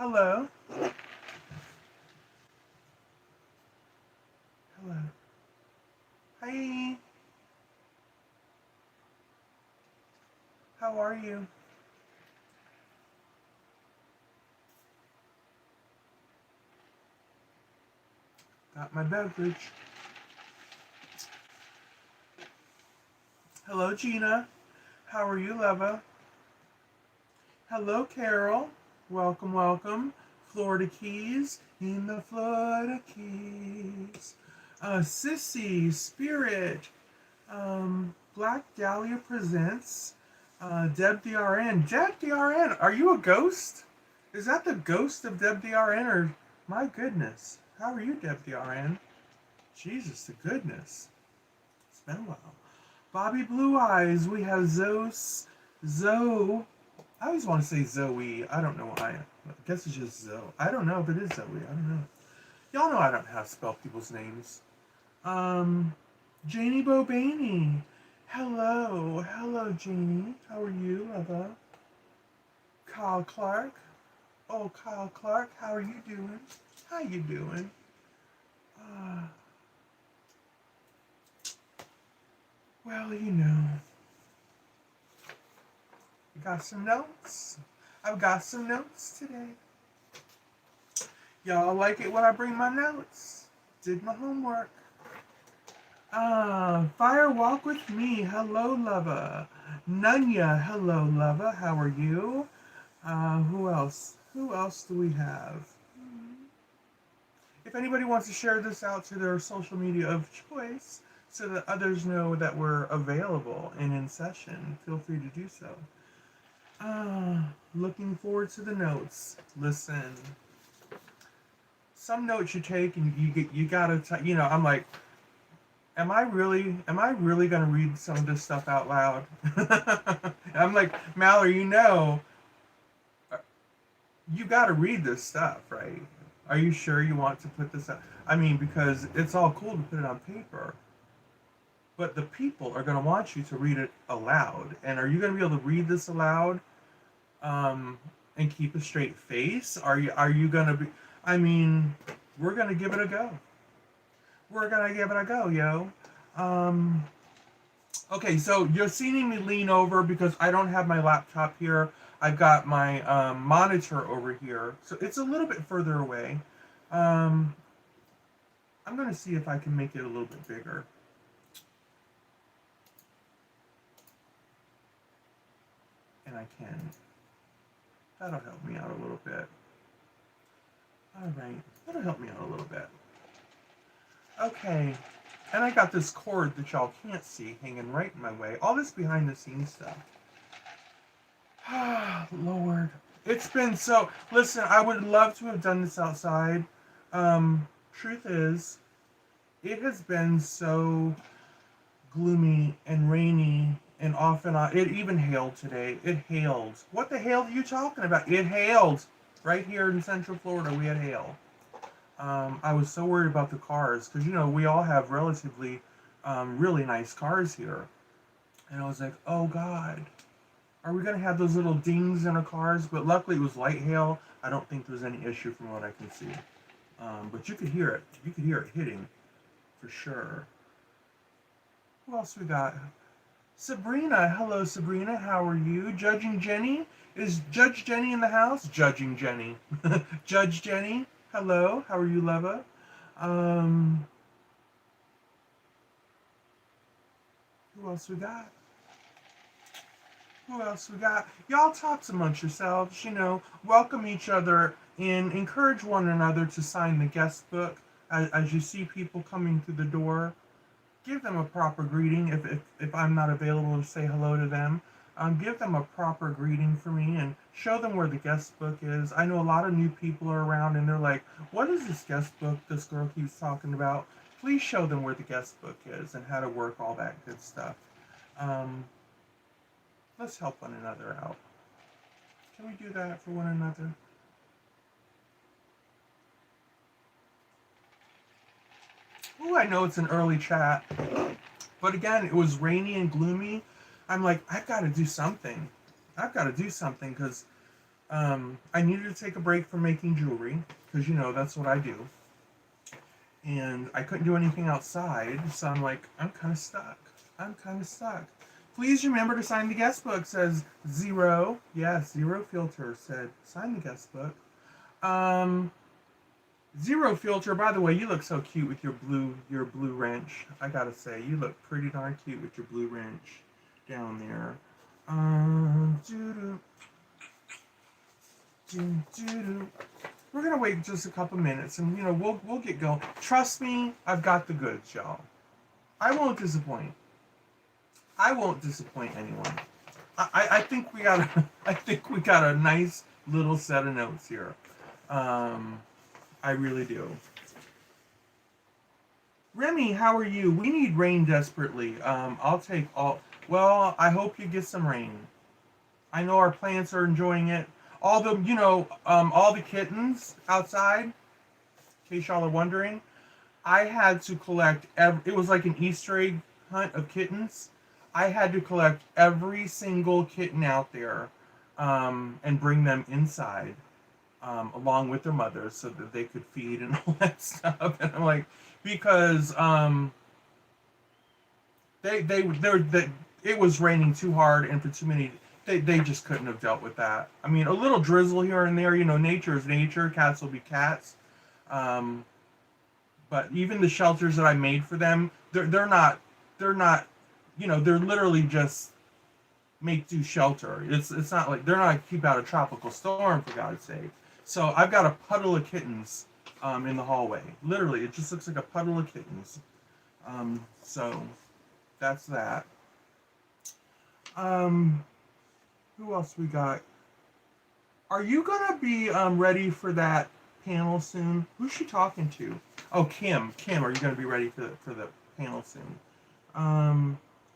Hello. Hello. Hi. How are you? Got my beverage. Hello, Gina. How are you, Leva? Hello, Carol. Welcome, welcome. Florida Keys in the Florida Keys. Sissy, Spirit, Black Dahlia Presents, Deb DRN. Deb DRN, are you a ghost? Is that the ghost of Deb DRN, or my goodness? How are you, Deb DRN? Jesus, the goodness. It's been a while. Bobby Blue Eyes, we have Zoe. I always want to say Zoe. I don't know why. I guess it's just Zoe. I don't know if it is Zoe. I don't know. Y'all know I don't know how to spell people's names. Janie Bobaney. Hello. Hello, Janie. How are you, Leva? Kyle Clark. Oh, Kyle Clark, how are you doing? How you doing? Well, you know. Got some notes. I've got some notes today. Y'all like it when I bring my notes. Did my homework. Fire Walk with Me. Hello, Leva. Nunya. Hello, Leva. How are you? Who else? Who else do we have? If anybody wants to share this out to their social media of choice so that others know that we're available and in session, feel free to do so. Looking forward to the notes. Listen, some notes you take and you gotta I'm like, am I really gonna read some of this stuff out loud? I'm like, Mallory, you gotta read this stuff, right? Are you sure you want to put this out? I mean, because it's all cool to put it on paper, but the people are going to want you to read it aloud. And are you going to be able to read this aloud and keep a straight face? Are you going to be? I mean, we're going to give it a go. We're going to give it a go, yo. Okay, so you're seeing me lean over because I don't have my laptop here. I've got my monitor over here, so it's a little bit further away. I'm going to see if I can make it a little bit bigger. And I can. That'll help me out a little bit. All right, that'll help me out a little bit. Okay, and I got this cord that y'all can't see hanging right in my way. All this behind the scenes stuff. Ah, Lord. It's been so... Listen, I would love to have done this outside. Truth is, it has been so gloomy and rainy and off and on. It even hailed today. It hailed. What the hell are you talking about? It hailed. Right here in Central Florida, we had hail. I was so worried about the cars because, we all have relatively really nice cars here. And I was like, oh, God. Are we going to have those little dings in our cars? But luckily it was light hail. I don't think there was any issue from what I can see. But you could hear it. You could hear it hitting for sure. Who else we got? Sabrina. Hello, Sabrina. How are you? Judging Jenny? Is Judge Jenny in the house? Judging Jenny. Judge Jenny. Hello. How are you, Leva? Who else we got? Who else we got? Y'all talk amongst yourselves, welcome each other and encourage one another to sign the guest book. As you see people coming through the door, give them a proper greeting. If I'm not available to say hello to them, give them a proper greeting for me and show them where the guest book is. I know a lot of new people are around and they're like, what is this guest book this girl keeps talking about? Please show them where the guest book is and how to work all that good stuff. Let's help one another out. Can we do that for one another? Oh, I know it's an early chat. But again, it was rainy and gloomy. I'm like, I've got to do something. I've got to do something because I needed to take a break from making jewelry because that's what I do, and I couldn't do anything outside, so I'm like, I'm kind of stuck. I'm kind of stuck. Please remember to sign the guest book. Says Zero. Yes, Zero Filter said sign the guest book. Um, Zero Filter. By the way, you look so cute with your blue wrench. I gotta say, you look pretty darn cute with your blue wrench down there. Doo-doo, doo-doo. We're gonna wait just a couple minutes, and we'll get going. Trust me, I've got the goods, y'all. I won't disappoint. I won't disappoint anyone. I think we got I think we got a nice little set of notes here. I really do. Remy, how are you? We need rain desperately. I'll take all. Well, I hope you get some rain. I know our plants are enjoying it. All the kittens outside. In case y'all are wondering, I had to collect. It was like an Easter egg hunt of kittens. I had to collect every single kitten out there, and bring them inside, along with their mothers, so that they could feed and all that stuff. And I'm like, because it was raining too hard and for too many. They just couldn't have dealt with that. I mean, a little drizzle here and there. Nature is nature. Cats will be cats. But even the shelters that I made for them, they're not. They're literally just make do shelter. It's not like they're not keep out a tropical storm, for God's sake. So I've got a puddle of kittens in the hallway. Literally, it just looks like a puddle of kittens. So that's that. Who else we got? Are you gonna be ready for that panel soon? Who's she talking to? Oh, Kim. Kim, are you gonna be ready for the panel soon?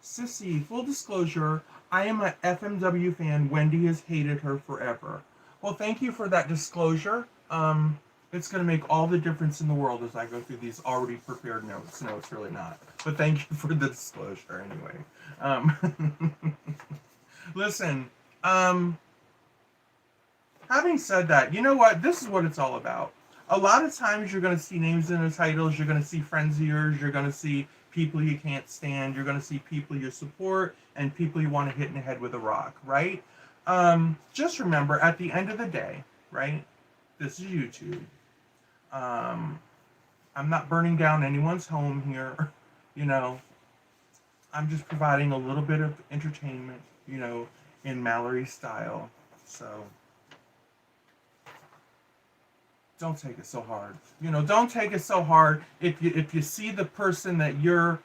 Sissy, full disclosure, I am a FMW fan. Wendy has hated her forever. Well, thank you for that disclosure. It's going to make all the difference in the world as I go through these already prepared notes. No, it's really not. But thank you for the disclosure anyway. Listen, having said that, you know what? This is what it's all about. A lot of times you're going to see names in the titles. You're going to see friends of yours. You're going to see people you can't stand. You're going to see people you support and people you want to hit in the head with a rock, right? Just remember, at the end of the day, right? This is YouTube. I'm not burning down anyone's home here. I'm just providing a little bit of entertainment, in Mallory style. So don't take it so hard. Don't take it so hard. If you see the person that you're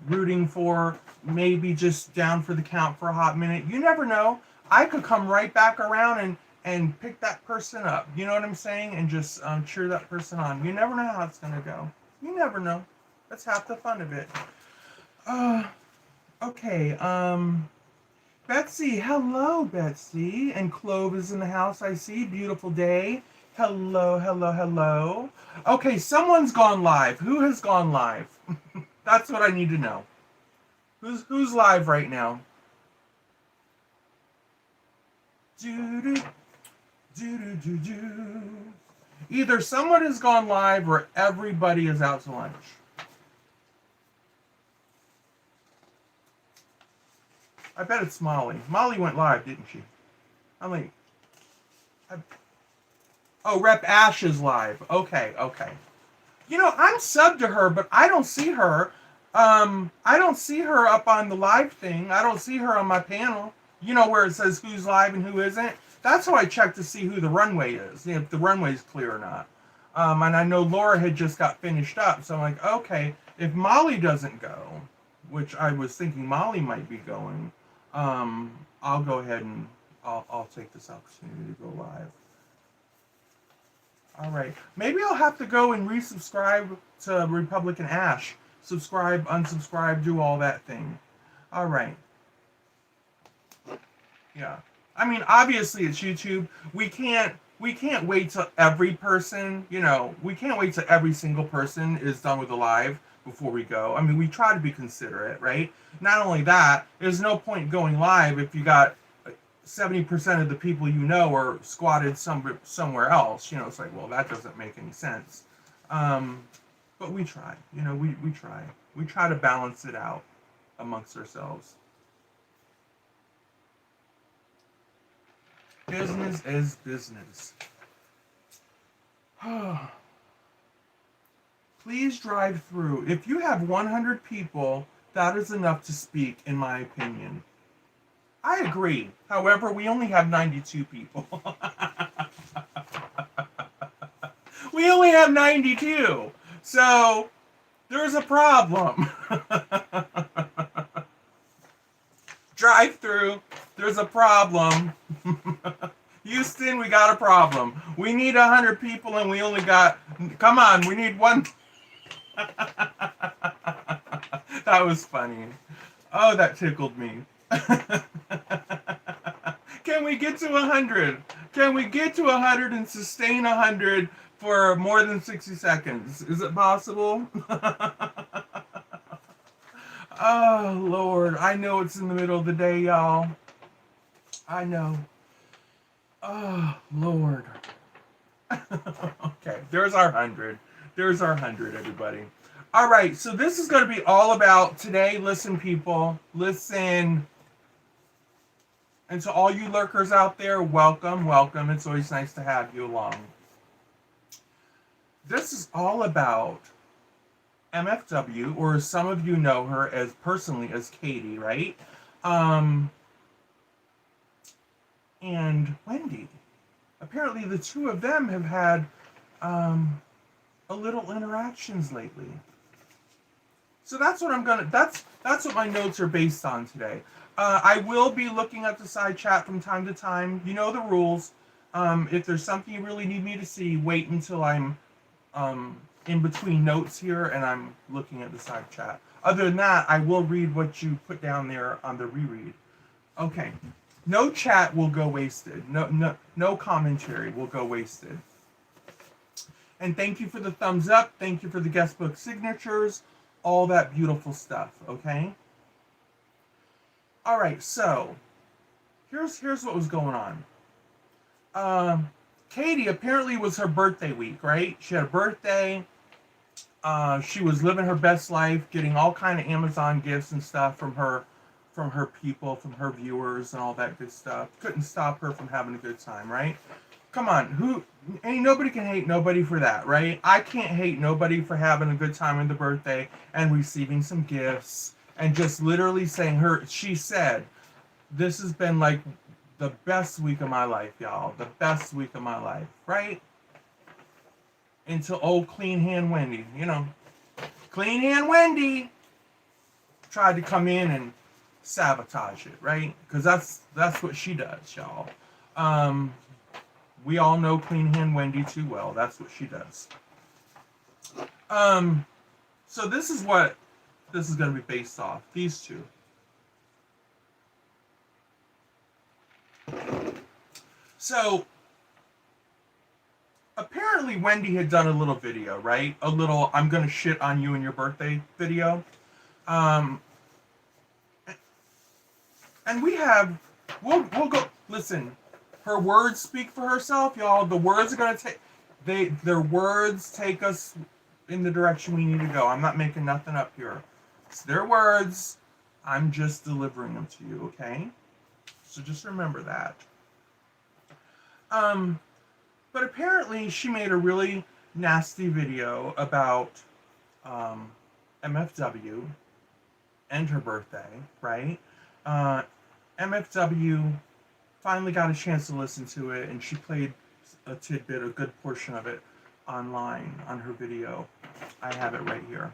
rooting for, maybe just down for the count for a hot minute. You never know. I could come right back around and pick that person up. You know what I'm saying? And just cheer that person on. You never know how it's gonna go. You never know. That's half the fun of it. Okay. Betsy, hello, Betsy. And Clove is in the house, I see. Beautiful day. Hello, hello, hello. Okay, someone's gone live. Who has gone live? That's what I need to know. Who's live right now? Either someone has gone live or everybody is out to lunch. I bet it's Molly. Molly went live, didn't she? I'm like, Rep Ash is live. Okay. I'm subbed to her, but I don't see her. I don't see her up on the live thing. I don't see her on my panel. Where it says who's live and who isn't. That's how I check to see who the runway is, if the runway's clear or not. And I know Laura had just got finished up, so I'm like, okay, if Molly doesn't go, which I was thinking Molly might be going, I'll go ahead and I'll take this opportunity to go live. All right. Maybe I'll have to go and resubscribe to Republican Ash. Subscribe, unsubscribe, do all that thing. All right. Yeah. I mean, obviously it's YouTube. We can't wait till every person, we can't wait till every single person is done with the live before we go. I mean, we try to be considerate, right? Not only that, there's no point going live if you got 70% of the people you know are squatted somewhere else. You know, it's like, well, that doesn't make any sense. But we try. You know, we try. We try to balance it out amongst ourselves. Business is business. Please drive through. If you have 100 people, that is enough to speak, in my opinion. I agree. However, we only have 92 people. We only have 92. So, there's a problem. Drive through. There's a problem. Houston, we got a problem. We need 100 people and we only got... Come on, we need one... That was funny. Oh, that tickled me. Can we get to 100? Can we get to 100 and sustain 100 for more than 60 seconds? Is it possible? Oh, Lord. I know it's in the middle of the day, y'all. I know. Oh, Lord. Okay, there's our 100. There's our 100, everybody. All right, so this is going to be all about today. Listen, people. Listen. And to all you lurkers out there, welcome, welcome. It's always nice to have you along. This is all about MFW, or as some of you know her as personally as Katie, right? And Wendy. Apparently the two of them have had a little interactions lately. So that's what that's what my notes are based on today. I will be looking at the side chat from time to time. You know the rules. If there's something you really need me to see, wait until I'm in between notes here and I'm looking at the side chat. Other than that, I will read what you put down there on the reread. Okay. No chat will go wasted. No commentary will go wasted. And thank you for the thumbs up. Thank you for the guest book signatures. All that beautiful stuff, okay? All right, so here's what was going on. Katie, apparently it was her birthday week, right? She had a birthday. She was living her best life, getting all kind of Amazon gifts and stuff from her people, from her viewers and all that good stuff. Couldn't stop her from having a good time, right? Come on, ain't nobody can hate nobody for that, right? I can't hate nobody for having a good time on the birthday and receiving some gifts and just literally saying she said, this has been like the best week of my life, y'all. The best week of my life, right? Until old Clean Hand Wendy, you know. Clean Hand Wendy tried to come in and sabotage it, right? Because that's what she does, y'all. We all know Clean Hand Wendy too well. That's what she does. So this is what this is going to be based off. These two. So apparently Wendy had done a little video, right? A little I'm going to shit on you and your birthday video. And we'll go, listen, her words speak for herself, y'all. The words are going to their words take us in the direction we need to go. I'm not making nothing up here. It's their words. I'm just delivering them to you, okay? So just remember that. But apparently she made a really nasty video about MFW and her birthday, right? MFW finally got a chance to listen to it, and she played a tidbit, a good portion of it online on her video. I have it right here.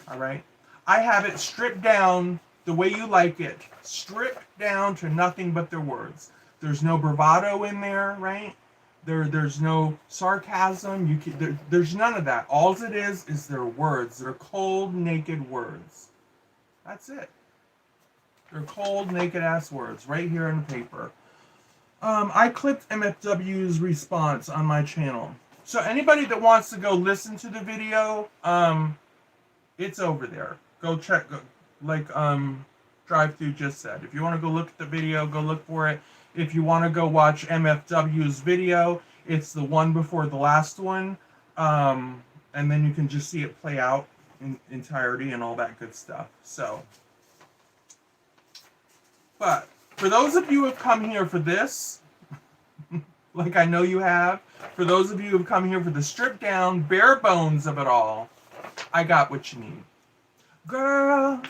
All right? I have it stripped down the way you like it. Stripped down to nothing but their words. There's no bravado in there, right? There's no sarcasm. There's none of that. All it is their words. They're cold, naked words. That's it. They're cold, naked-ass words right here in the paper. I clipped MFW's response on my channel. So anybody that wants to go listen to the video, it's over there. Go check, Drive-through just said. If you want to go look at the video, go look for it. If you want to go watch MFW's video, it's the one before the last one. And then you can just see it play out in entirety and all that good stuff. So, but for those of you who have come here for this, like I know you have, for those of you who have come here for the stripped down, bare bones of it all, I got what you need. Girl,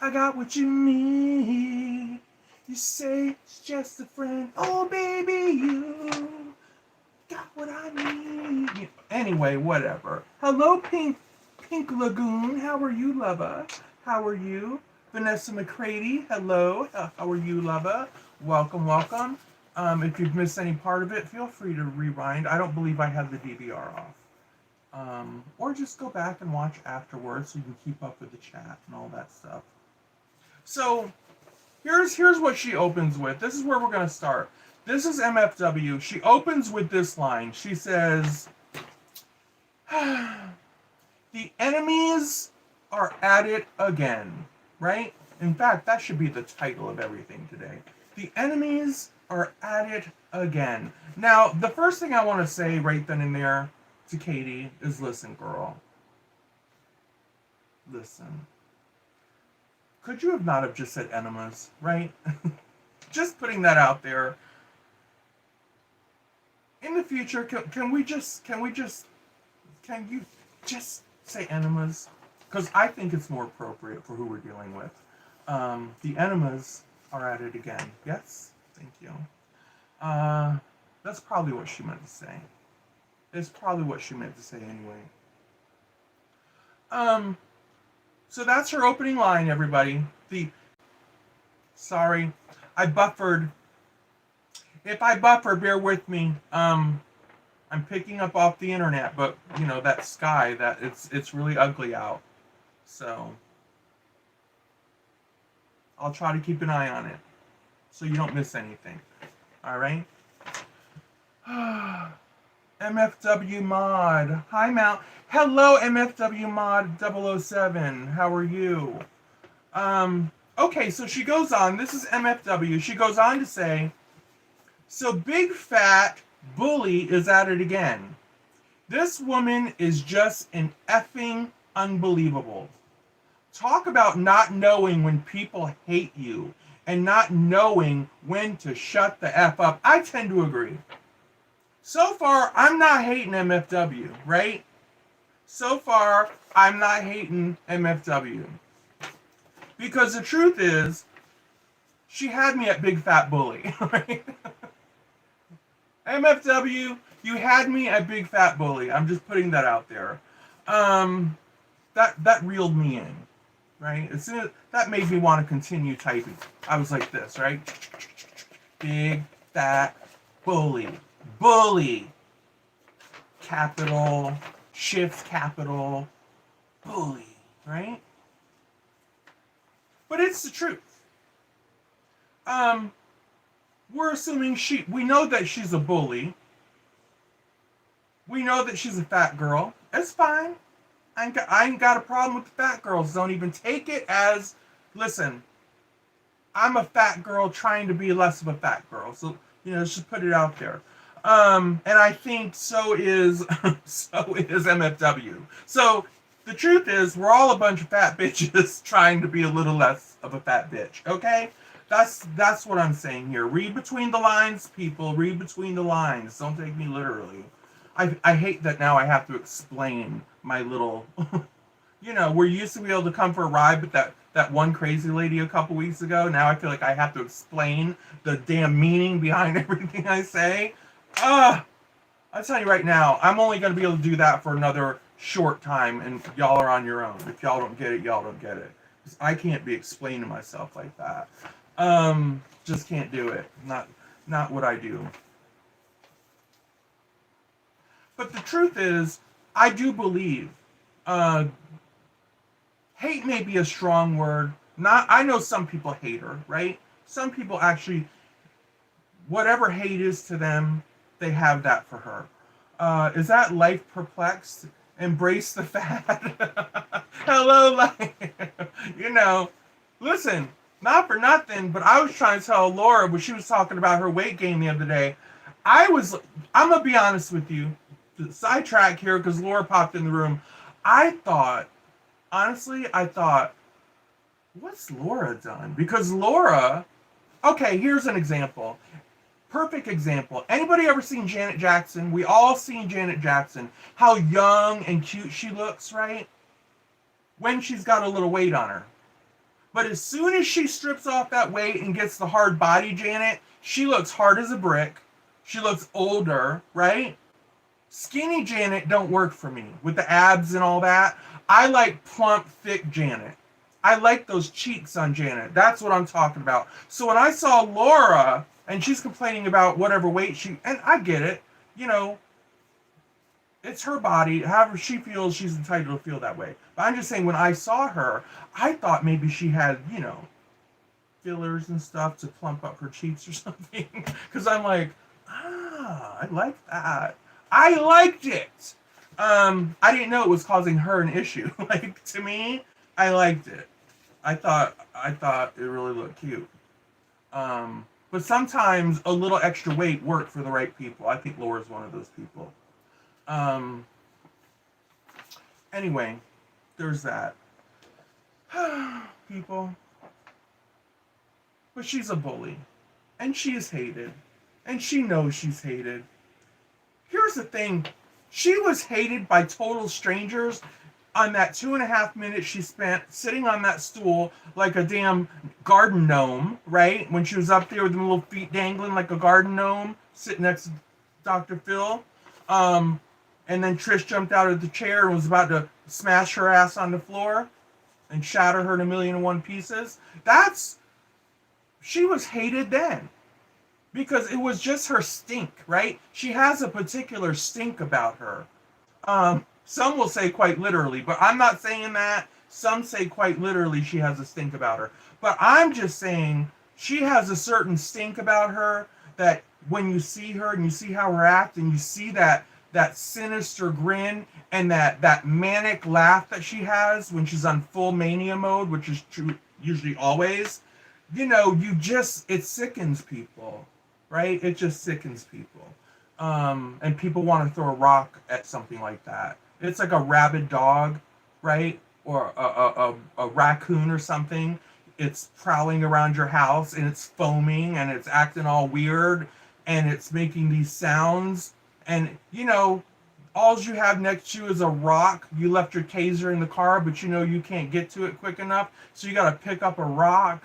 I got what you need. You say it's just a friend. Oh, baby, you got what I need. Anyway, whatever. Hello, Pink Lagoon. How are you, lover? How are you? Vanessa McCready. Hello. How are you, lover? Welcome, welcome. If you've missed any part of it, feel free to rewind. I don't believe I have the DVR off. Or just go back and watch afterwards so you can keep up with the chat and all that stuff. So, here's what she opens with. This is where we're going to start. This is MFW. She opens with this line. She says, the enemies are at it again, right? In fact, that should be the title of everything today. The enemies are at it again. Now, the first thing I want to say right then and there to Katie is, listen, girl. Listen. Could you have not have just said enemas, right? Just putting that out there. In the future, can you just say enemas? Because I think it's more appropriate for who we're dealing with. The enemas are at it again. Yes? Thank you. That's probably what she meant to say. It's probably what she meant to say anyway. So that's her opening line, everybody. Sorry, I buffered. If I buffer, bear with me. I'm picking up off the internet, but you know that sky, that it's really ugly out. So I'll try to keep an eye on it so you don't miss anything. All right. MFW Mod. Hi, Mount. Hello, MFW Mod 007. How are you? Okay, so she goes on. This is MFW. She goes on to say, so big fat bully is at it again. This woman is just an effing unbelievable. Talk about not knowing when people hate you and not knowing when to shut the F up. I tend to agree. So far, I'm not hating MFW, right? So far, I'm not hating MFW. Because the truth is, she had me at big fat bully, right? MFW, you had me at big fat bully. I'm just putting that out there. That reeled me in, right? As soon as that made me want to continue typing. I was like this, right? Big fat bully. Bully. Capital, shift capital, bully, right? But it's the truth. We're assuming we know that she's a bully. We know that she's a fat girl. It's fine. I ain't got a problem with the fat girls. Don't even take it as, listen, I'm a fat girl trying to be less of a fat girl. So, you know, just put it out there. And I think so is MFW. So the truth is, we're all a bunch of fat bitches trying to be a little less of a fat bitch. Okay? That's what I'm saying here. Read between the lines, people. Read between the lines. Don't take me literally. I hate that now I have to explain my little... You know, we're used to be able to come for a ride, but that one crazy lady a couple weeks ago, now I feel like I have to explain the damn meaning behind everything I say. I'll tell you right now, I'm only going to be able to do that for another short time, and y'all are on your own. If y'all don't get it, y'all don't get it. I can't be explaining myself like that. Just can't do it. Not what I do. But the truth is, I do believe, hate may be a strong word. I know some people hate her, right? Some people actually, whatever hate is to them, they have that for her. Is that Life Perplexed? Embrace the fat. Hello, life. You know, listen, Not for nothing, but I was trying to tell Laura when she was talking about her weight gain the other day. I was, I'm gonna be honest with you, sidetrack here because Laura popped in the room. I thought, honestly, I thought, what's Laura done? Because Laura, okay, here's an example. Perfect example. Anybody ever seen Janet Jackson? We all seen Janet Jackson. How young and cute she looks, right? When she's got a little weight on her. But as soon as she strips off that weight and gets the hard body Janet, she looks hard as a brick. She looks older, right? Skinny Janet don't work for me with the abs and all that. I like plump, thick Janet. I like those cheeks on Janet. That's what I'm talking about. So when I saw Laura and she's complaining about whatever weight she, and I get it, you know, it's her body. However she feels, she's entitled to feel that way. But I'm just saying, when I saw her, I thought maybe she had, you know, fillers and stuff to plump up her cheeks or something. Because I'm like, I like that. I liked it. I didn't know it was causing her an issue. Like, to me, I liked it. I thought it really looked cute. But sometimes a little extra weight worked for the right people. I think Laura's one of those people. Um, anyway, there's that. People. But she's a bully. And she is hated. And she knows she's hated. Here's the thing. She was hated by total strangers on that 2.5 minutes she spent sitting on that stool like a damn garden gnome, right? When she was up there with the little feet dangling like a garden gnome, sitting next to Dr. Phil. And then Trish jumped out of the chair and was about to smash her ass on the floor and shatter her to 1,000,001 pieces. She was hated then. Because it was just her stink, right? She has a particular stink about her. Some will say quite literally, but I'm not saying that. Some say quite literally she has a stink about her. But I'm just saying she has a certain stink about her that when you see her and you see how her act and you see that sinister grin and that manic laugh that she has when she's on full mania mode, which is true usually always, you know, it sickens people, right? It just sickens people. And people want to throw a rock at something like that. It's like a rabid dog, right? Or a raccoon or something. It's prowling around your house and it's foaming and it's acting all weird and it's making these sounds. And, you know, all you have next to you is a rock. You left your taser in the car, but you know you can't get to it quick enough. So you got to pick up a rock.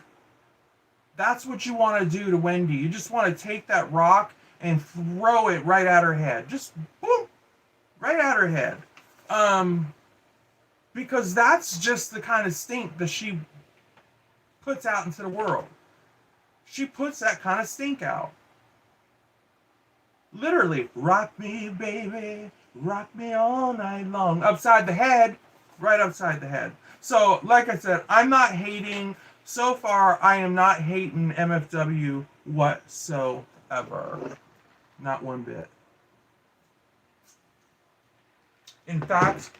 That's what you want to do to Wendy. You just want to take that rock and throw it right at her head. Just boom, right at her head. Because that's just the kind of stink that she puts out into the world. She puts that kind of stink out. Literally, rock me, baby, rock me all night long. Upside the head, right upside the head. So, like I said, I'm not hating. So far, I am not hating MFW whatsoever. Not one bit. In fact,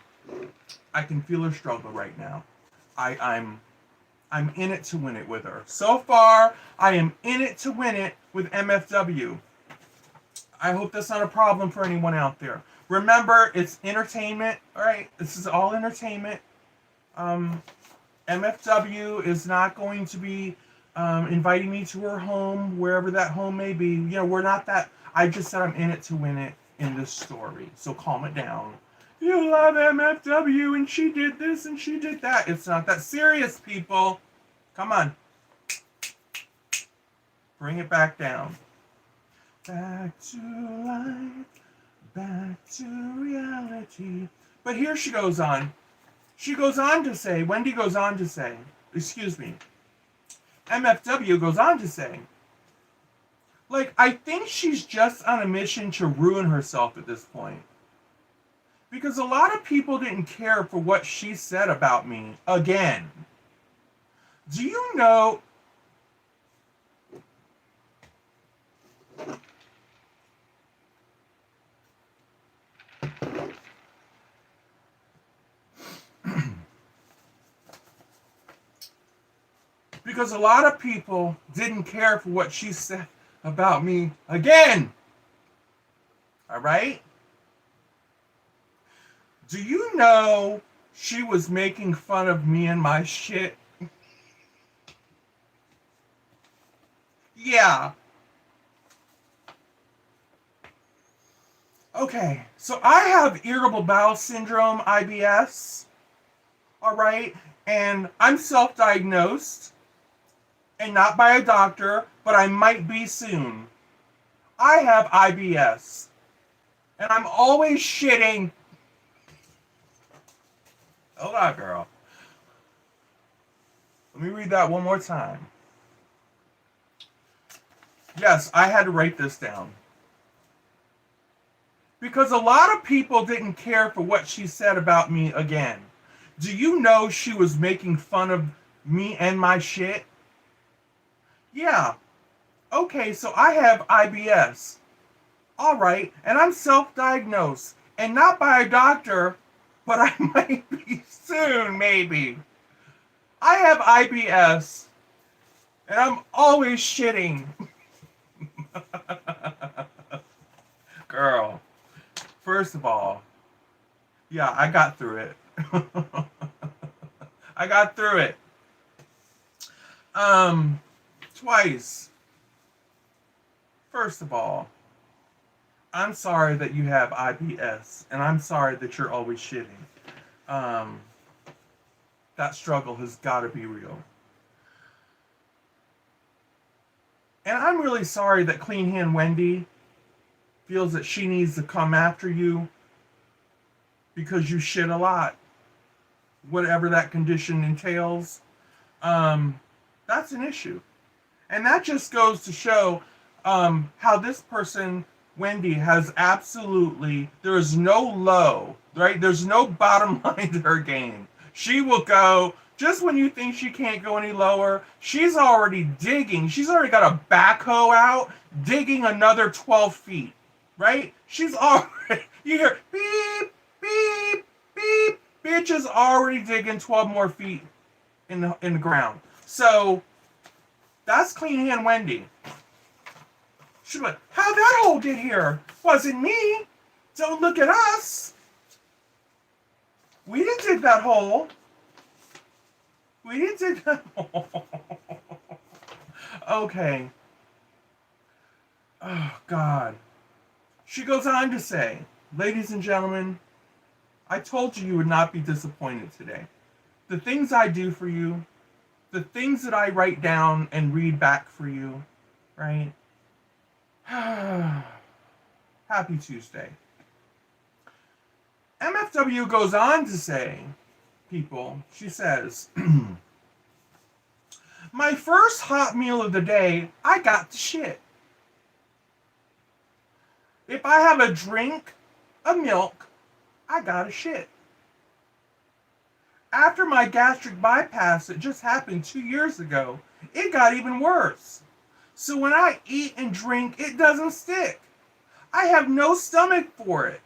I can feel her struggle right now. I'm in it to win it with her. So far, I am in it to win it with MFW. I hope that's not a problem for anyone out there. Remember, it's entertainment, all right? This is all entertainment. MFW is not going to be inviting me to her home, wherever that home may be. You know, we're not that. I just said I'm in it to win it in this story. So calm it down. You love MFW and she did this and she did that. It's not that serious, people. Come on. Bring it back down. Back to life. Back to reality. But here she goes on. She goes on to say, Wendy goes on to say, excuse me, MFW goes on to say, like, I think she's just on a mission to ruin herself at this point. Because a lot of people didn't care for what she said about me again. Do you know? Because a lot of people didn't care for what she said about me again. All right? Do you know she was making fun of me and my shit? Yeah. Okay, so I have irritable bowel syndrome, IBS. All right? And I'm self-diagnosed and not by a doctor, but I might be soon. I have IBS. And I'm always shitting. Hold on, girl. Let me read that one more time. Yes, I had to write this down. Because a lot of people didn't care for what she said about me again. Do you know she was making fun of me and my shit? Yeah. Okay, so I have IBS. All right, and I'm self-diagnosed. And not by a doctor, but I might be soon, maybe. I have IBS, and I'm always shitting. Girl, first of all, yeah, I got through it. I got through it. Twice. First of all, I'm sorry that you have IBS, and I'm sorry that you're always shitting. That struggle has got to be real. And I'm really sorry that Clean Hand Wendy feels that she needs to come after you because you shit a lot. Whatever that condition entails, that's an issue. And that just goes to show how this person, Wendy, has absolutely, there is no low, right? There's no bottom line to her game. She will go, just when you think she can't go any lower, she's already digging. She's already got a backhoe out, digging another 12 feet, right? She's already, you hear beep, beep, beep. Bitch is already digging 12 more feet in the ground. So, that's Clean Hand Wendy. She's like, how'd that hole get here? Wasn't me. Don't look at us. We didn't dig that hole. We didn't dig that hole. Okay. Oh, God. She goes on to say, ladies and gentlemen, I told you you would not be disappointed today. The things I do for you, the things that I write down and read back for you, right? Happy Tuesday. MFW goes on to say, people, she says, my first hot meal of the day, I got to shit. If I have a drink of milk, I got to shit. After my gastric bypass that just happened 2 years ago, it got even worse. So when I eat and drink, it doesn't stick. I have no stomach for it.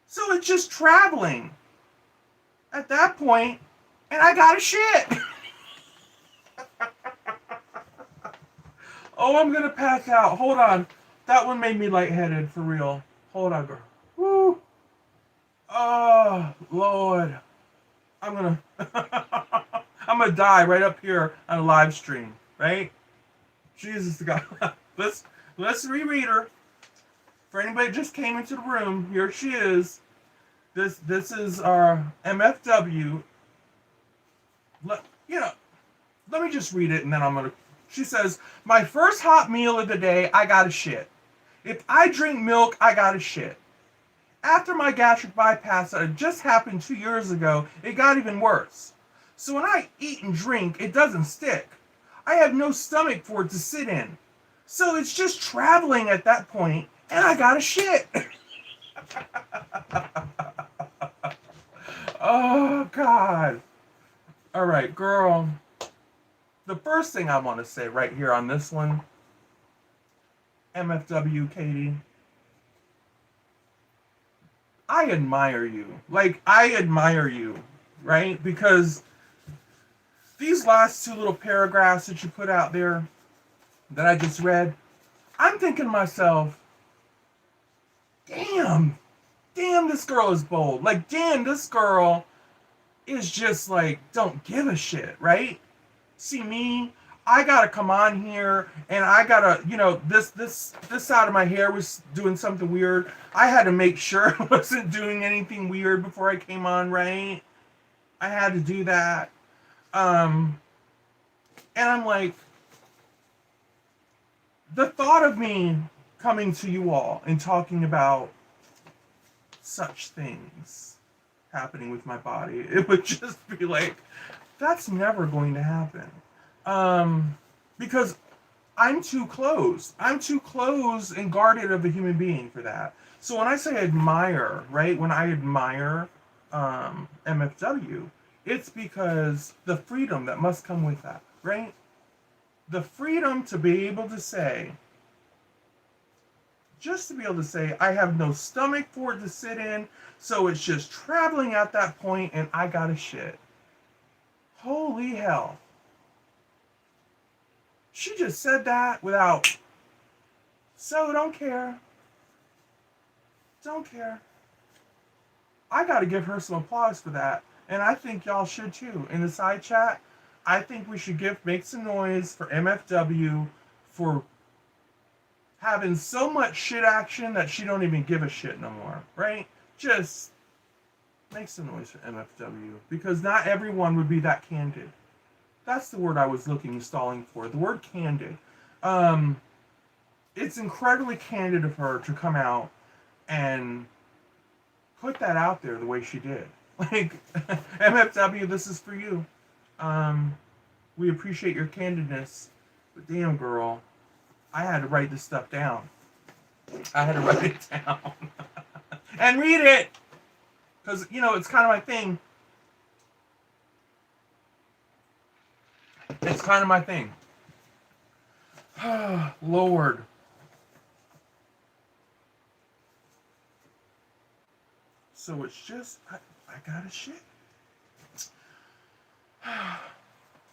So it's just traveling at that point, and I gotta shit. Oh, I'm gonna pass out. Hold on. That one made me lightheaded, for real. Hold on, girl. Woo. Oh, Lord. I'm gonna I'm gonna die right up here on a live stream, right? Jesus God. Let's reread her. For anybody that just came into the room, here she is. This is our MFW. Let me just read it and then I'm gonna. She says, my first hot meal of the day, I gotta shit. If I drink milk, I gotta shit. After my gastric bypass that had just happened 2 years ago, it got even worse. So when I eat and drink, it doesn't stick. I have no stomach for it to sit in. So it's just traveling at that point, and I gotta shit. Oh, God. All right, girl. The first thing I want to say right here on this one, MFW, Katie, I admire you. Like, I admire you, right? Because these last two little paragraphs that you put out there that I just read, I'm thinking to myself, damn, this girl is bold. Like, damn, this girl is just like, don't give a shit, right? See me, I gotta come on here and I gotta, this side of my hair was doing something weird. I had to make sure I wasn't doing anything weird before I came on, right? I had to do that. And I'm like, the thought of me coming to you all and talking about such things happening with my body, it would just be like, that's never going to happen. Because I'm too close. I'm too close and guarded of a human being for that. So when I say admire, right? When I admire MFW, it's because the freedom that must come with that, right? The freedom to be able to say, I have no stomach for it to sit in, so it's just traveling at that point and I gotta shit. Holy hell. She just said that without, so don't care. Don't care. I gotta give her some applause for that. And I think y'all should too. In the side chat, I think we should make some noise for MFW for having so much shit action that she don't even give a shit no more, right? Just make some noise for MFW, because not everyone would be that candid. That's the word I was stalling for. The word candid. It's incredibly candid of her to come out and put that out there the way she did. Like, MFW, this is for you. We appreciate your candidness, but damn, girl, I had to write this stuff down. I had to write it down and read it, because it's kind of my thing. It's kind of my thing. Lord. So it's just, I gotta shit.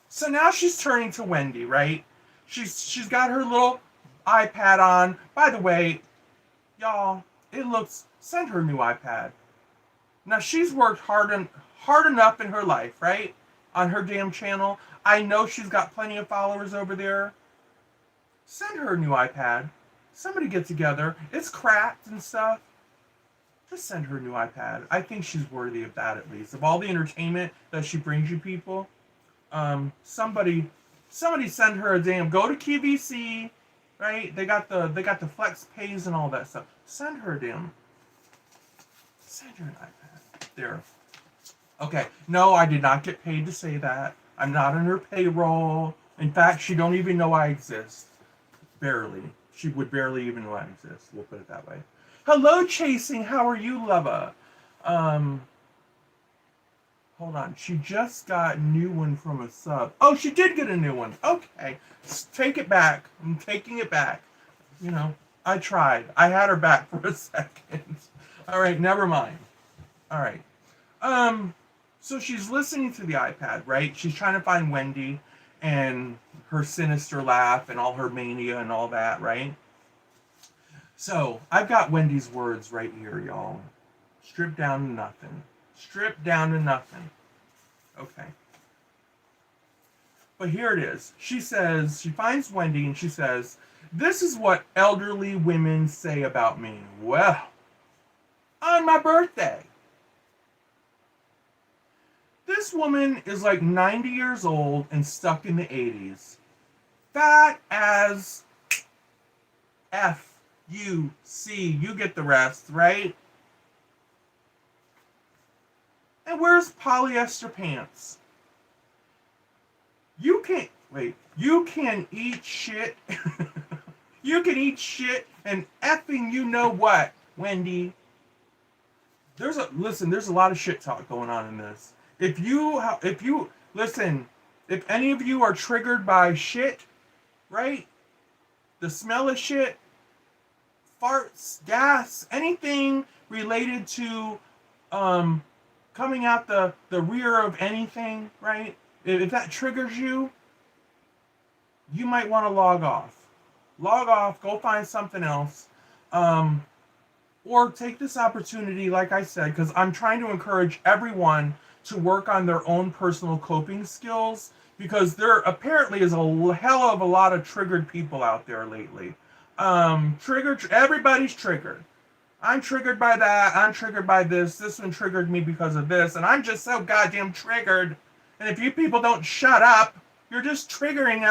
So now she's turning to Wendy, right? She's got her little iPad on. By the way, y'all, send her a new iPad. Now she's worked hard enough in her life, right? On her damn channel. I know she's got plenty of followers over there. Send her a new iPad. Somebody get together. It's cracked and stuff. Just send her a new iPad. I think she's worthy of that, at least. Of all the entertainment that she brings you people. Somebody send her a damn, go to QVC, right? They got the flex pays and all that stuff. Send her an iPad. There. Okay. No, I did not get paid to say that. I'm not on her payroll. In fact, she don't even know I exist. Barely. She would barely even know I exist. We'll put it that way. Hello, Chasing. How are you, Leva? Hold on. She just got a new one from a sub. Oh, she did get a new one. Okay. Take it back. I'm taking it back. I tried. I had her back for a second. All right, never mind. All right. So she's listening to the iPad, right? She's trying to find Wendy and her sinister laugh and all her mania and all that, right? So I've got Wendy's words right here, y'all. Stripped down to nothing. Stripped down to nothing. Okay. But here it is. She says, she finds Wendy and she says, "This is what elderly women say about me. Well, on my birthday. This woman is like 90 years old and stuck in the 80s. Fat as F-U-C. You get the rest, right? And wears polyester pants. You can eat shit. You can eat shit and effing you know what, Wendy. There's a lot of shit talk going on in this. If any of you are triggered by shit, right? The smell of shit, farts, gas, anything related to coming out the rear of anything, right? If that triggers you, you might want to log off. Log off, go find something else. Or take this opportunity, like I said, because I'm trying to encourage everyone to work on their own personal coping skills, because there apparently is a hell of a lot of triggered people out there lately. Everybody's triggered. I'm triggered by that. I'm triggered by this. This one triggered me because of this. And I'm just so goddamn triggered. And if you people don't shut up, you're just triggering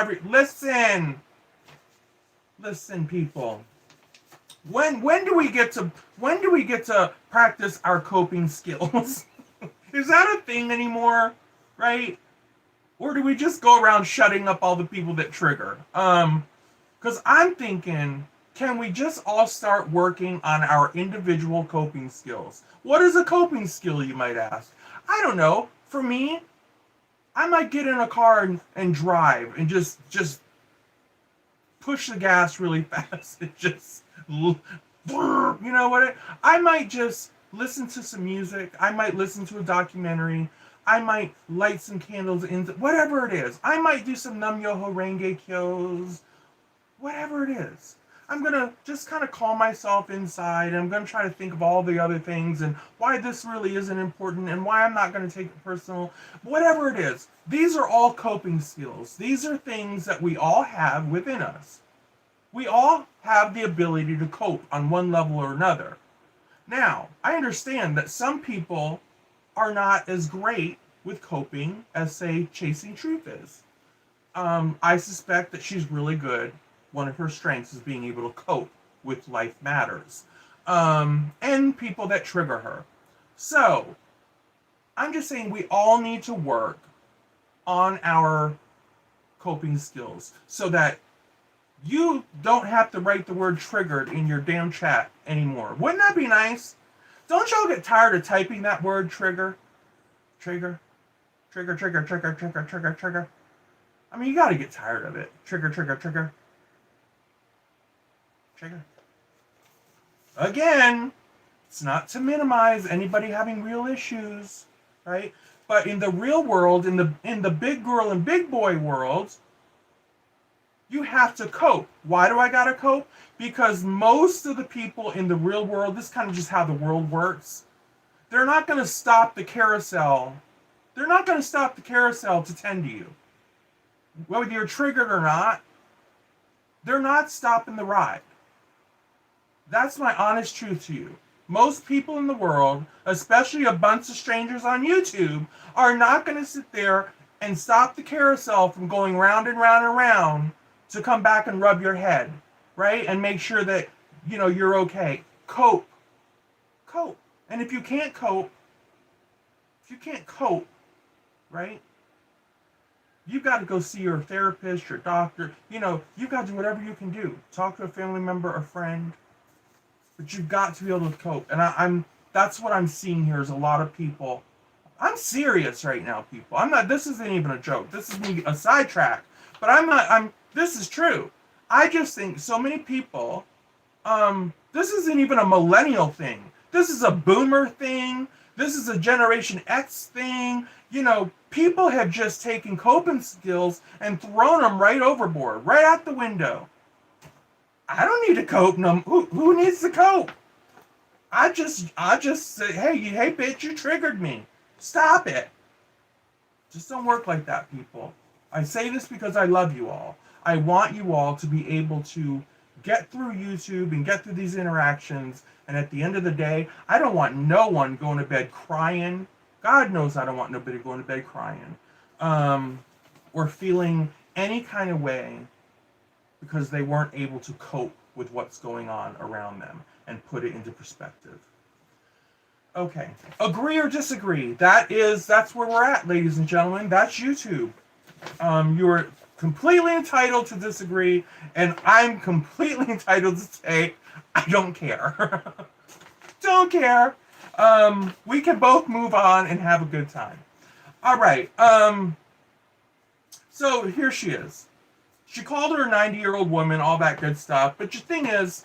Listen, people. When do we get to practice our coping skills? Is that a thing anymore? Right? Or do we just go around shutting up all the people that trigger? Because I'm thinking, can we just all start working on our individual coping skills? What is a coping skill, you might ask? I don't know. For me, I might get in a car and drive and just push the gas really fast and just, you know what? I might just listen to some music. I might listen to a documentary. I might light some candles, whatever it is. I might do some Nam-myoho Renge Kyos, whatever it is. I'm going to just kind of calm myself inside, and I'm going to try to think of all the other things and why this really isn't important and why I'm not going to take it personal. Whatever it is, these are all coping skills. These are things that we all have within us. We all have the ability to cope on one level or another. Now, I understand that some people are not as great with coping as, say, Chasing Truth is. I suspect that she's really good. One of her strengths is being able to cope with life matters. And people that trigger her. So, I'm just saying we all need to work on our coping skills so that you don't have to write the word triggered in your damn chat anymore. Wouldn't that be nice? Don't y'all get tired of typing that word trigger? Trigger. Trigger, trigger, trigger, trigger, trigger, trigger. I mean, you gotta get tired of it. Trigger, trigger, trigger. Trigger. Again, it's not to minimize anybody having real issues, right? But in the real world, in the big girl and big boy world, you have to cope. Why do I gotta cope? Because most of the people in the real world, this is kind of just how the world works, they're not gonna stop the carousel. They're not gonna stop the carousel to tend to you. Whether you're triggered or not, they're not stopping the ride. That's my honest truth to you. Most people in the world, especially a bunch of strangers on YouTube, are not going to sit there and stop the carousel from going round and round and round to come back and rub your head, right? And make sure that, you're okay. Cope. Cope. And if you can't cope, right? You've got to go see your therapist, your doctor. You've got to do whatever you can do. Talk to a family member, a friend. But you've got to be able to cope. And that's what I'm seeing here is a lot of people. I'm serious right now, people. This isn't even a joke. This is me a sidetrack. But this is true. I just think so many people, this isn't even a millennial thing. This is a boomer thing. This is a Generation X thing. People have just taken coping skills and thrown them right overboard, right out the window. I don't need to cope. No, who needs to cope? I just say, hey, bitch, you triggered me. Stop it. Just don't work like that, people. I say this because I love you all. I want you all to be able to get through YouTube and get through these interactions. And at the end of the day, I don't want no one going to bed crying. God knows I don't want nobody going to bed crying. Or feeling any kind of way because they weren't able to cope with what's going on around them and put it into perspective. Okay. Agree or disagree? That's where we're at, ladies and gentlemen. That's YouTube. You're completely entitled to disagree, and I'm completely entitled to say, I don't care. Don't care. We can both move on and have a good time. All right. So here she is. She called her a 90-year-old woman, all that good stuff. But the thing is,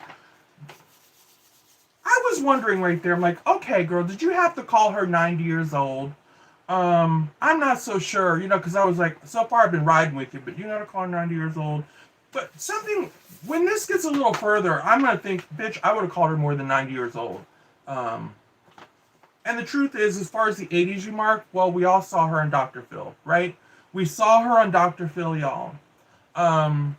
I was wondering right there, I'm like, okay, girl, did you have to call her 90 years old? I'm not so sure, you know, because I was like, so far I've been riding with you, but you gotta call her 90 years old. But something, when this gets a little further, I'm gonna think, bitch, I would have called her more than 90 years old. Um, and the truth is, as far as the 80s remark, well, we all saw her on Dr. Phil, right? We saw her on Dr. Phil, y'all. Um,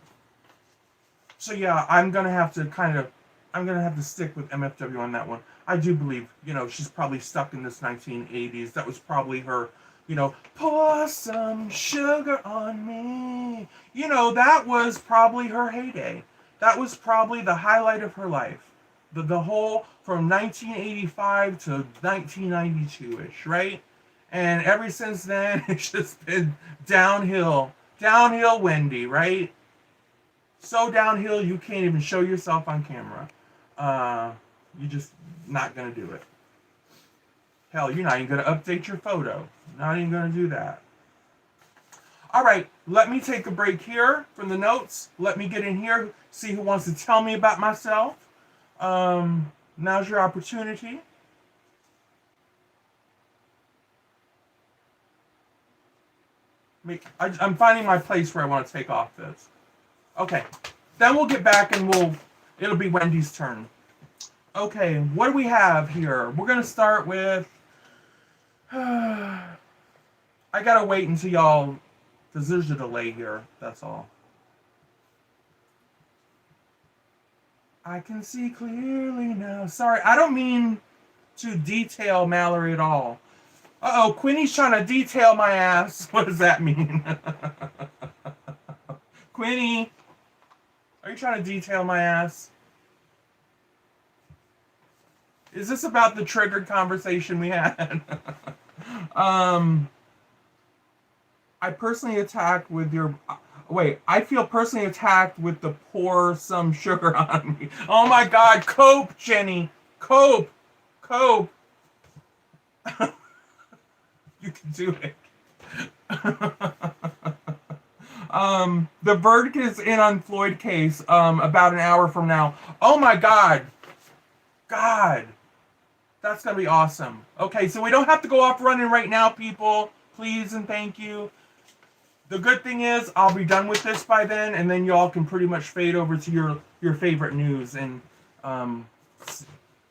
so yeah, I'm gonna have to stick with MFW on that one. I do believe, you know, she's probably stuck in this 1980s. That was probably her, you know, pour some sugar on me. You know, that was probably her heyday. That was probably the highlight of her life. The whole from 1985 to 1992-ish, right? And ever since then, it's just been downhill. Downhill Wendy, right? So downhill you can't even show yourself on camera. You're just not gonna do it. Hell, you're not even gonna update your photo. Not even gonna do that. All right, let me take a break here from the notes. Let me get in here, see who wants to tell me about myself. Now's your opportunity. I'm finding my place where I want to take off this. Okay, then we'll get back and it'll be Wendy's turn. Okay, what do we have here? We're gonna start with. I gotta wait until y'all, because there's a delay here. That's all. I can see clearly now. Sorry, I don't mean to detail Mallory at all. Uh-oh, Quinny's trying to detail my ass. What does that mean? Quinny, are you trying to detail my ass? Is this about the triggered conversation we had? I personally attacked with your... Wait, I feel personally attacked with the pour some sugar on me. Oh my God, cope, Jenny. Cope. Cope. You can do it. The verdict is in on Floyd case about an hour from now. Oh my God. God. That's going to be awesome. Okay, so we don't have to go off running right now, people. Please and thank you. The good thing is I'll be done with this by then, and then y'all can pretty much fade over to your favorite news and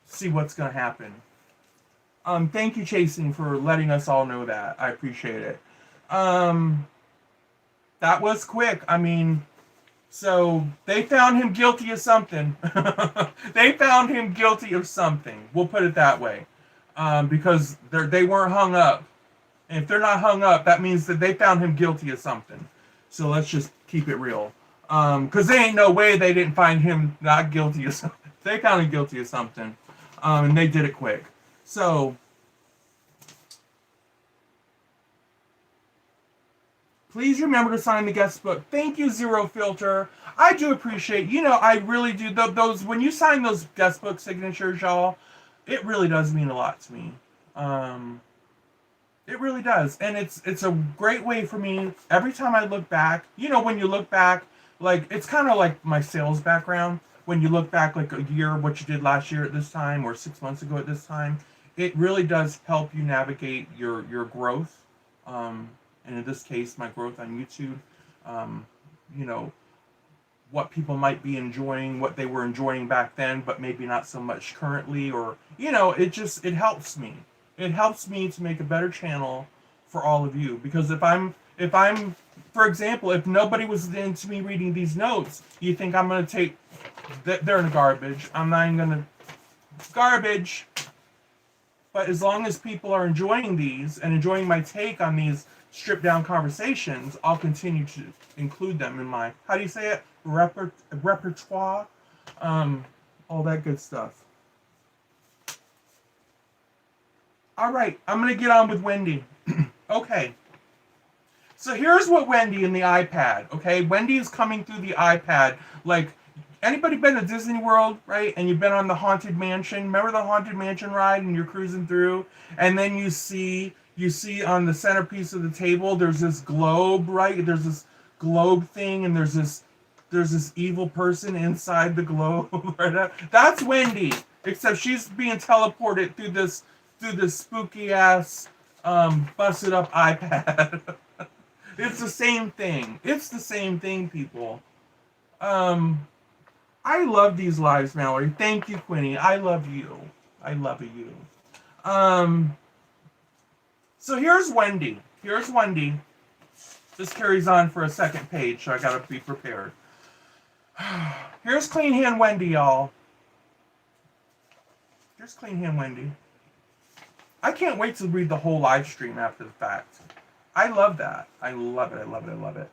see what's going to happen. Thank you, Chasing, for letting us all know that. I appreciate it. That was quick. I mean, so they found him guilty of something. They found him guilty of something. We'll put it that way. Because they weren't hung up. And if they're not hung up, that means that they found him guilty of something. So let's just keep it real. Because there ain't no way they didn't find him not guilty of something. They found him guilty of something. And they did it quick. So, please remember to sign the guest book. Thank you, Zero Filter. I do appreciate, you know, I really do. Those when you sign those guest book signatures, y'all, it really does mean a lot to me. It really does. And it's a great way for me, every time I look back, you know, when you look back, like, it's kind of like my sales background. When you look back like a year, what you did last year at this time, or 6 months ago at this time, it really does help you navigate your growth. And in this case, my growth on YouTube, you know, what people might be enjoying, what they were enjoying back then, but maybe not so much currently, or, you know, it helps me. It helps me to make a better channel for all of you. Because if I'm, for example, if nobody was into me reading these notes, you think I'm going to take, they're in the garbage. I'm not even going to, garbage. But as long as people are enjoying these and enjoying my take on these stripped down conversations, I'll continue to include them in my, how do you say it? Repertoire? All that good stuff. All right, I'm going to get on with Wendy. Okay. So here's what Wendy in the iPad, okay? Wendy is coming through the iPad. Like, anybody been to Disney World, right? And you've been on the Haunted Mansion. Remember the Haunted Mansion ride and you're cruising through? And then you see on the centerpiece of the table, there's this globe, right? There's this globe thing, and there's this evil person inside the globe. Right? That's Wendy, except she's being teleported through this spooky ass busted up iPad. It's the same thing. It's the same thing, people. I love these lives, Mallory. Thank you, Quinny. I love you. I love you. So here's Wendy. Here's Wendy. This carries on for a second page, so I gotta be prepared. Here's Clean Hand Wendy, y'all. Here's Clean Hand Wendy. I can't wait to read the whole live stream after the fact. I love that. I love it. I love it. I love it.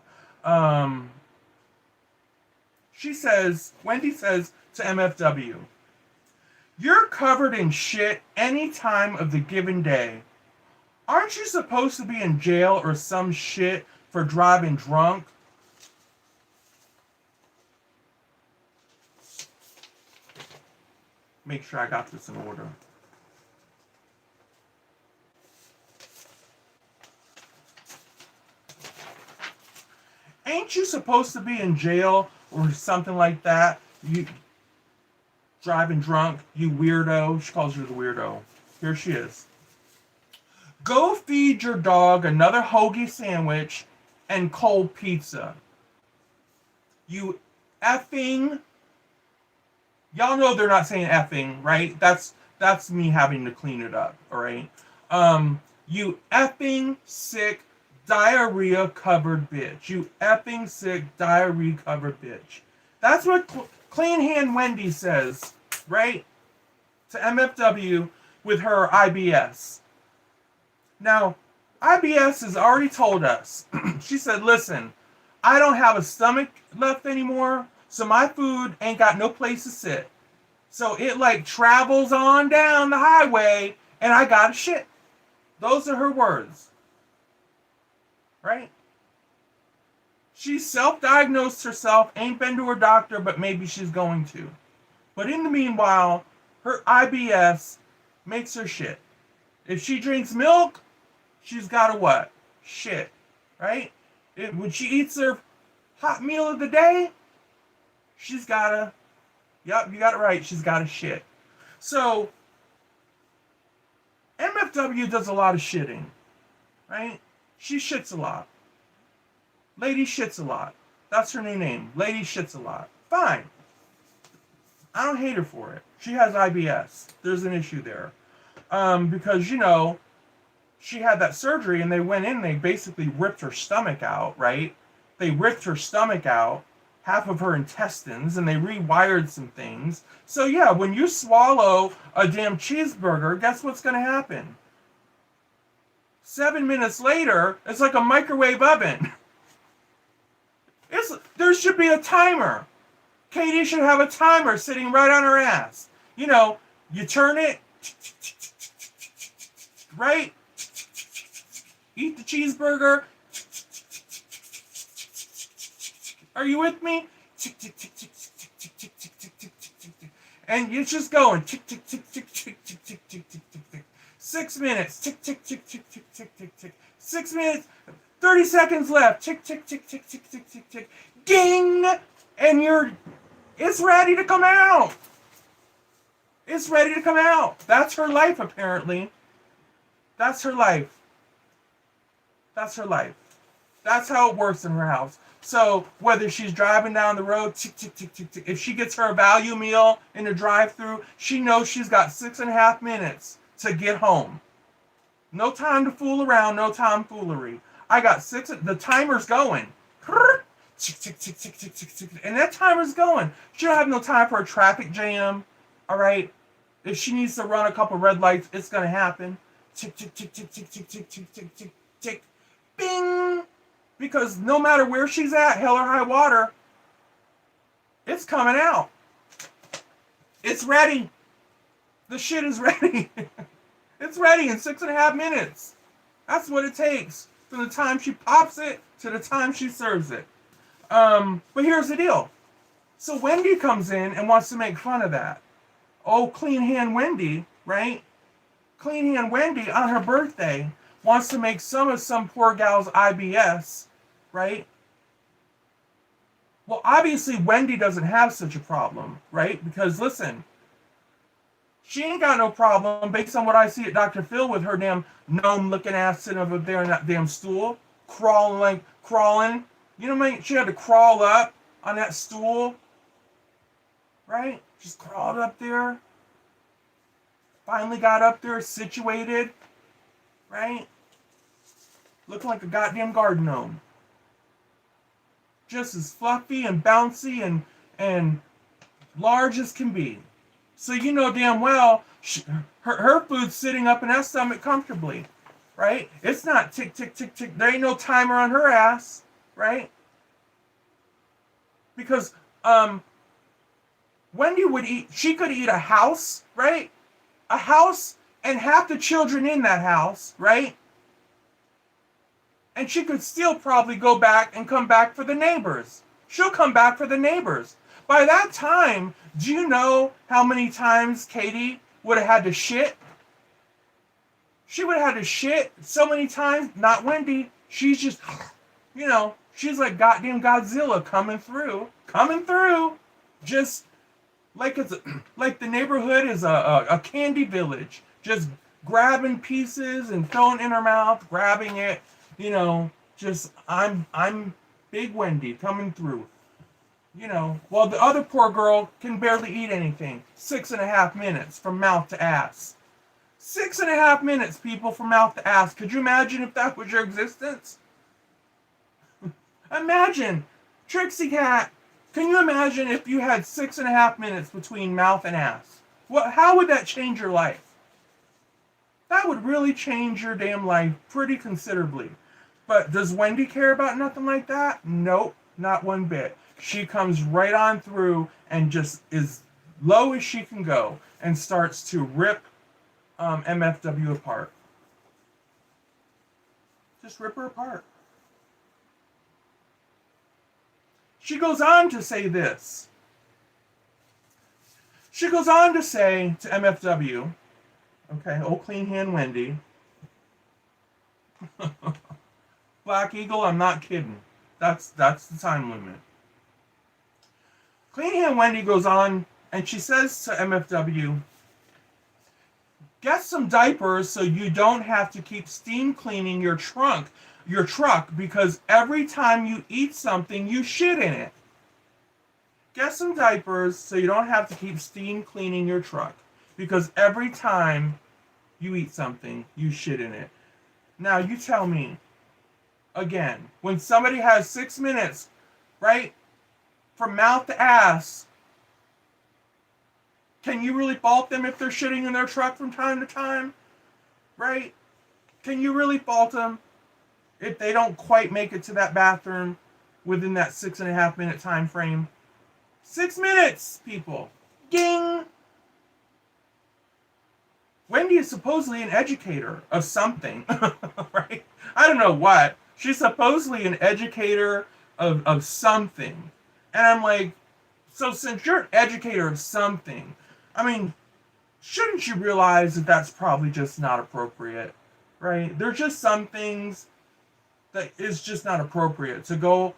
She says, Wendy says to MFW, "You're covered in shit any time of the given day. Aren't you supposed to be in jail or some shit for driving drunk?" Make sure I got this in order. Ain't you supposed to be in jail or something like that? You driving drunk, you weirdo. She calls you the weirdo. Here she is. "Go feed your dog another hoagie sandwich and cold pizza. You effing..." Y'all know they're not saying effing, right? That's me having to clean it up, all right? You effing sick diarrhea covered bitch. You effing sick diarrhea covered bitch. That's what Clean Hand Wendy says, right? To MFW with her IBS. Now, IBS has already told us. She said, "Listen, I don't have a stomach left anymore, so my food ain't got no place to sit. So it like travels on down the highway and I gotta shit." Those are her words. Right? She self-diagnosed herself, ain't been to her doctor, but maybe she's going to. But in the meanwhile, her IBS makes her shit. If she drinks milk, she's got to what? Shit. Right? When she eats her hot meal of the day, she's got to... Yep, you got it right. She's got to shit. So, MFW does a lot of shitting. Right? She shits a lot. Lady shits a lot. That's her new name. Lady shits a lot. Fine. I don't hate her for it. She has IBS. There's an issue there. Because, you know, she had that surgery and they went in and they basically ripped her stomach out, right? They ripped her stomach out, half of her intestines, and they rewired some things. So, yeah, when you swallow a damn cheeseburger, guess what's going to happen? 7 minutes later, it's like a microwave oven. There should be a timer. Katie should have a timer sitting right on her ass. You know, you turn it, right? Eat the cheeseburger. Are you with me? And it's just going. 6 minutes. Tick, tick, tick, tick, tick, tick, tick, tick. 6 minutes. 30 seconds left. Tick, tick, tick, tick, tick, tick, tick, tick. Ding! And it's ready to come out. It's ready to come out. That's her life, apparently. That's her life. That's her life. That's how it works in her house. So whether she's driving down the road, tick, tick, tick, tick, tick. If she gets her value meal in the drive-thru, she knows she's got 6.5 minutes to get home. No time to fool around, no time foolery. I got 6, the timer's going. Tick, tick, tick, tick, tick, tick, tick. And that timer's going. She don't have no time for a traffic jam. All right? If she needs to run a couple red lights, it's going to happen. Tick, tick, tick, tick, tick, tick, tick, tick, tick, tick, tick. Bing! Because no matter where she's at, hell or high water, it's coming out. It's ready. The shit is ready. It's ready in 6.5 minutes. That's what it takes from the time she pops it to the time she serves it. But here's the deal. So Wendy comes in and wants to make fun of that. Oh, Clean Hand Wendy, right? Clean Hand Wendy on her birthday wants to make some poor gal's IBS, right? Well, obviously Wendy doesn't have such a problem, right? Because listen, She ain't got no problem based on what I see at Dr. Phil with her damn gnome looking ass sitting over there in that damn stool, crawling. You know what I mean? She had to crawl up on that stool, right? Just crawled up there. Finally got up there, situated, right? Looking like a goddamn garden gnome. Just as fluffy and bouncy and large as can be. So you know damn well her food's sitting up in that stomach comfortably, right? It's not tick, tick, tick, tick. There ain't no timer on her ass, right? Because Wendy would eat, she could eat a house, right? A house and half the children in that house, right? And she could still probably go back and come back for the neighbors. She'll come back for the neighbors. By that time, do you know how many times Katie would have had to shit? She would have had to shit so many times. Not Wendy. She's just, she's like goddamn Godzilla coming through. Just like like the neighborhood is a candy village. Just grabbing pieces and throwing it in her mouth, grabbing it. Just I'm Big Wendy coming through. While the other poor girl can barely eat anything. 6.5 minutes from mouth to ass. 6.5 minutes, people, from mouth to ass. Could you imagine if that was your existence? Imagine, Trixie Cat. Can you imagine if you had 6.5 minutes between mouth and ass? How would that change your life? That would really change your damn life pretty considerably. But does Wendy care about nothing like that? Nope, not one bit. She comes right on through and just as low as she can go and starts to rip MFW apart. Just rip her apart. She goes on to say this. She goes on to say to MFW, okay, old clean hand Wendy, Black Eagle, I'm not kidding. That's the time limit. Clean hand Wendy goes on and she says to MFW, get some diapers so you don't have to keep steam cleaning your truck because every time you eat something, you shit in it. Get some diapers so you don't have to keep steam cleaning your truck because every time you eat something, you shit in it. Now you tell me, again, when somebody has 6 minutes, right, from mouth to ass, can you really fault them if they're shitting in their truck from time to time? Right? Can you really fault them if they don't quite make it to that bathroom within that 6.5 minute time frame? 6 minutes, people. Ding! Wendy is supposedly an educator of something, right? I don't know what. She's supposedly an educator of something. And I'm like, so since you're an educator of something, I mean, shouldn't you realize that that's probably just not appropriate, right? There's just some things that is just not appropriate to go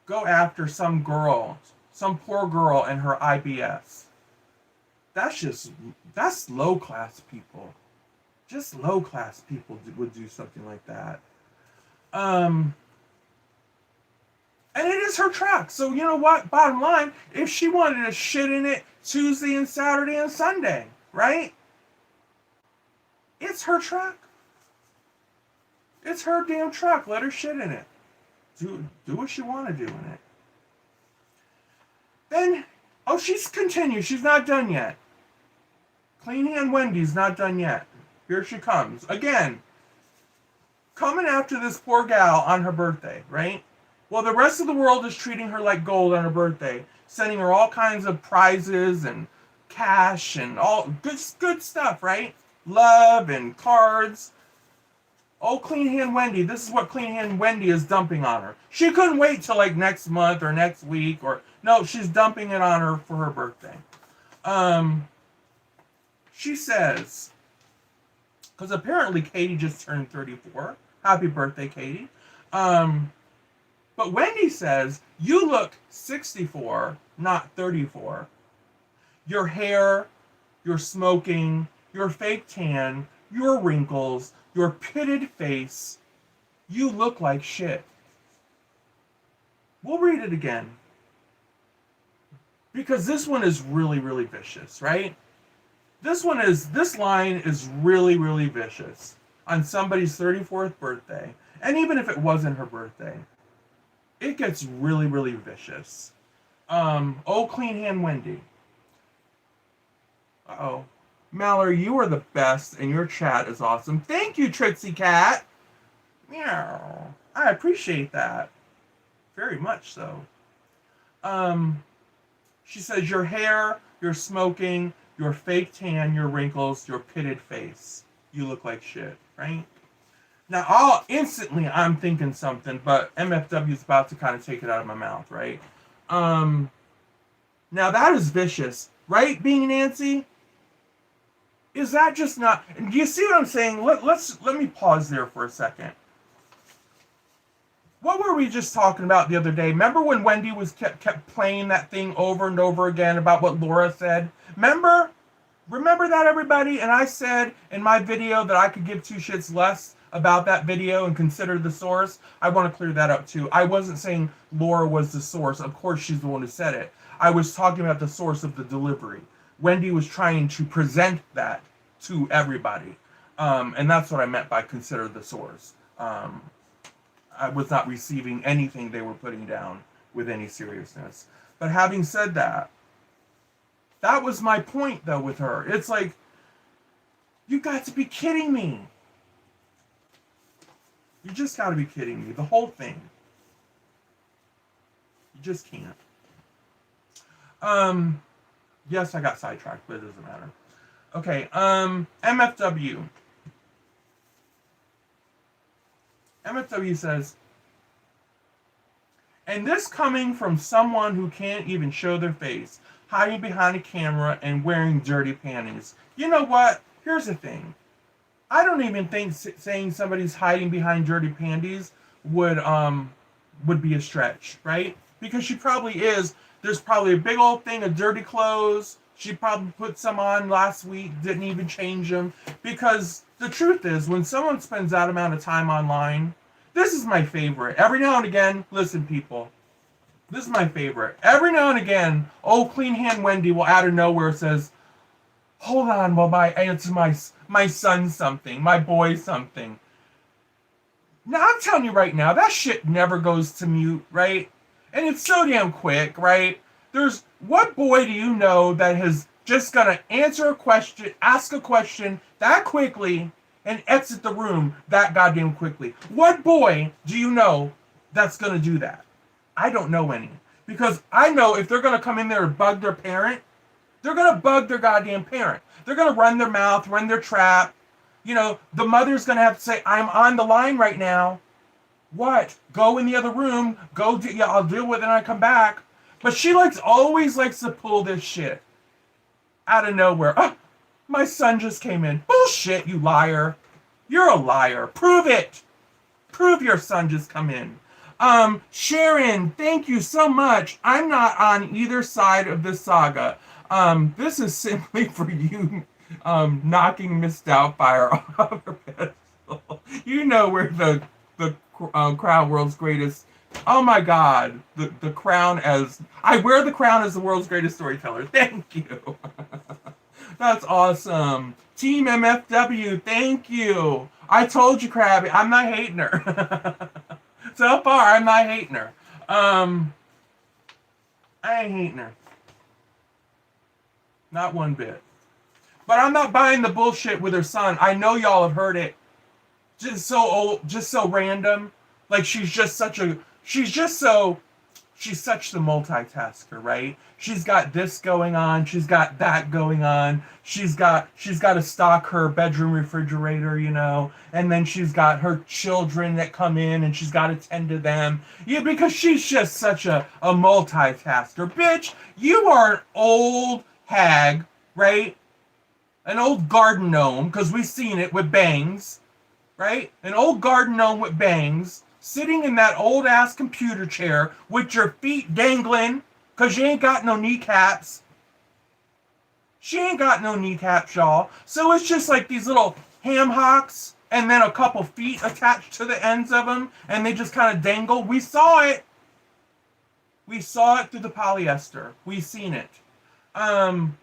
after some girl, some poor girl and her IBS. That's low class people. Just low class people would do something like that. And it is her truck. So you know what? Bottom line, if she wanted to shit in it Tuesday and Saturday and Sunday, right? It's her truck. It's her damn truck. Let her shit in it. Do what she want to do in it. Then, she's continued. She's not done yet. Clean Hand Wendy's not done yet. Here she comes. Again, coming after this poor gal on her birthday, right? Well, the rest of the world is treating her like gold on her birthday, sending her all kinds of prizes and cash and all good stuff, right? Love and cards. Oh, Clean Hand Wendy, this is what Clean Hand Wendy is dumping on her. She couldn't wait till like next month or next week no, she's dumping it on her for her birthday. She says, because apparently Katie just turned 34. Happy birthday, Katie. But Wendy says, you look 64, not 34. Your hair, your smoking, your fake tan, your wrinkles, your pitted face. You look like shit. We'll read it again. Because this one is really, really vicious, right? This line is really, really vicious on somebody's 34th birthday. And even if it wasn't her birthday, it gets really, really vicious. Oh, clean hand Wendy. Uh-oh. Mallory, you are the best, and your chat is awesome. Thank you, Trixie Cat. Meow. I appreciate that. Very much so. She says, your hair, your smoking, your fake tan, your wrinkles, your pitted face. You look like shit, right? Now, I'm thinking something, but MFW is about to kind of take it out of my mouth, right? Now that is vicious, right? Being Nancy? Is that just not... Do you see what I'm saying? Let me pause there for a second. What were we just talking about the other day? Remember when Wendy kept playing that thing over and over again about what Laura said? Remember that, everybody? And I said in my video that I could give two shits less about that video and consider the source. I want to clear that up too. I wasn't saying Laura was the source. Of course she's the one who said it. I was talking about the source of the delivery. Wendy was trying to present that to everybody. And that's what I meant by consider the source. I was not receiving anything they were putting down with any seriousness. But having said that, that was my point, though, with her. It's like, you got to be kidding me. You just got to be kidding me. The whole thing. You just can't. Yes, I got sidetracked, but it doesn't matter. Okay, MFW. MFW says, and this coming from someone who can't even show their face, hiding behind a camera and wearing dirty panties. You know what? Here's the thing. I don't even think saying somebody's hiding behind dirty panties would be a stretch, right? Because she probably is. There's probably a big old thing of dirty clothes. She probably put some on last week, didn't even change them. Because the truth is, when someone spends that amount of time online, this is my favorite. Every now and again, listen, people. This is my favorite. Every now and again, oh, clean hand Wendy will out of nowhere says, hold on while I answer my son something, my boy something. Now, I'm telling you right now, that shit never goes to mute, right? And it's so damn quick, right? What boy do you know that has just gonna answer a question, ask a question that quickly, and exit the room that goddamn quickly? What boy do you know that's gonna do that? I don't know any. Because I know if they're gonna come in there and bug their parent, they're gonna bug their goddamn parent. They're gonna run their mouth, run their trap. You know, the mother's gonna have to say, I'm on the line right now. What? Go in the other room. I'll deal with it when I come back. But she always likes to pull this shit out of nowhere. Oh, my son just came in. Bullshit, you liar. You're a liar. Prove it. Prove your son just come in. Sharon, thank you so much. I'm not on either side of this saga. This is simply for you, knocking Miss Doubtfire off her pedestal. You know where the crown world's greatest. Oh my God, the crown as I wear the crown as the world's greatest storyteller. Thank you. That's awesome. Team MFW, thank you. I told you, Krabby, I'm not hating her. So far, I'm not hating her. I ain't hating her. Not one bit. But I'm not buying the bullshit with her son. I know y'all have heard it. Just so old, just so random. Like she's such the multitasker, right? She's got this going on, she's got that going on, she's got to stock her bedroom refrigerator, you know, and then she's got her children that come in and she's got to tend to them. Yeah, because she's just such a multitasker. Bitch, you are an old hag, right? An old garden gnome, because we've seen it with bangs, right? An old garden gnome with bangs, sitting in that old-ass computer chair with your feet dangling because you ain't got no kneecaps. She ain't got no kneecap, y'all. So it's just like these little ham hocks and then a couple feet attached to the ends of them, and they just kind of dangle. We saw it. We saw it through the polyester. We seen it. And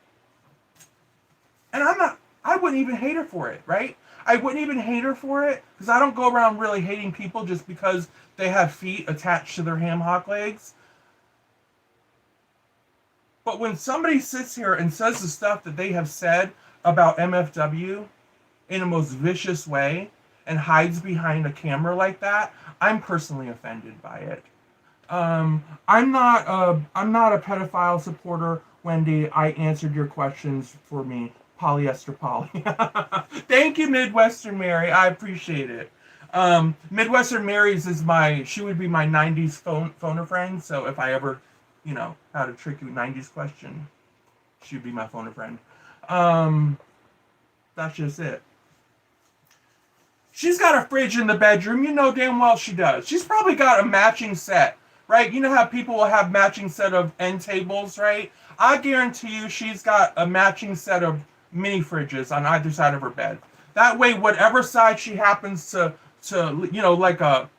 I wouldn't even hate her for it, right? I wouldn't even hate her for it because I don't go around really hating people just because they have feet attached to their ham hock legs. But when somebody sits here and says the stuff that they have said about MFW in a most vicious way and hides behind a camera like that, I'm personally offended by it. I'm not a pedophile supporter, Wendy. I answered your questions for me. Polyester Polly. Thank you, Midwestern Mary. I appreciate it. Midwestern Mary's she would be my 90s phoner friend. So if I ever, had a tricky 90s question, she'd be my phoner friend. That's just it. She's got a fridge in the bedroom. You know damn well she does. She's probably got a matching set, right? You know how people will have matching set of end tables, right? I guarantee you she's got a matching set of mini fridges on either side of her bed. That way, whatever side she happens to like how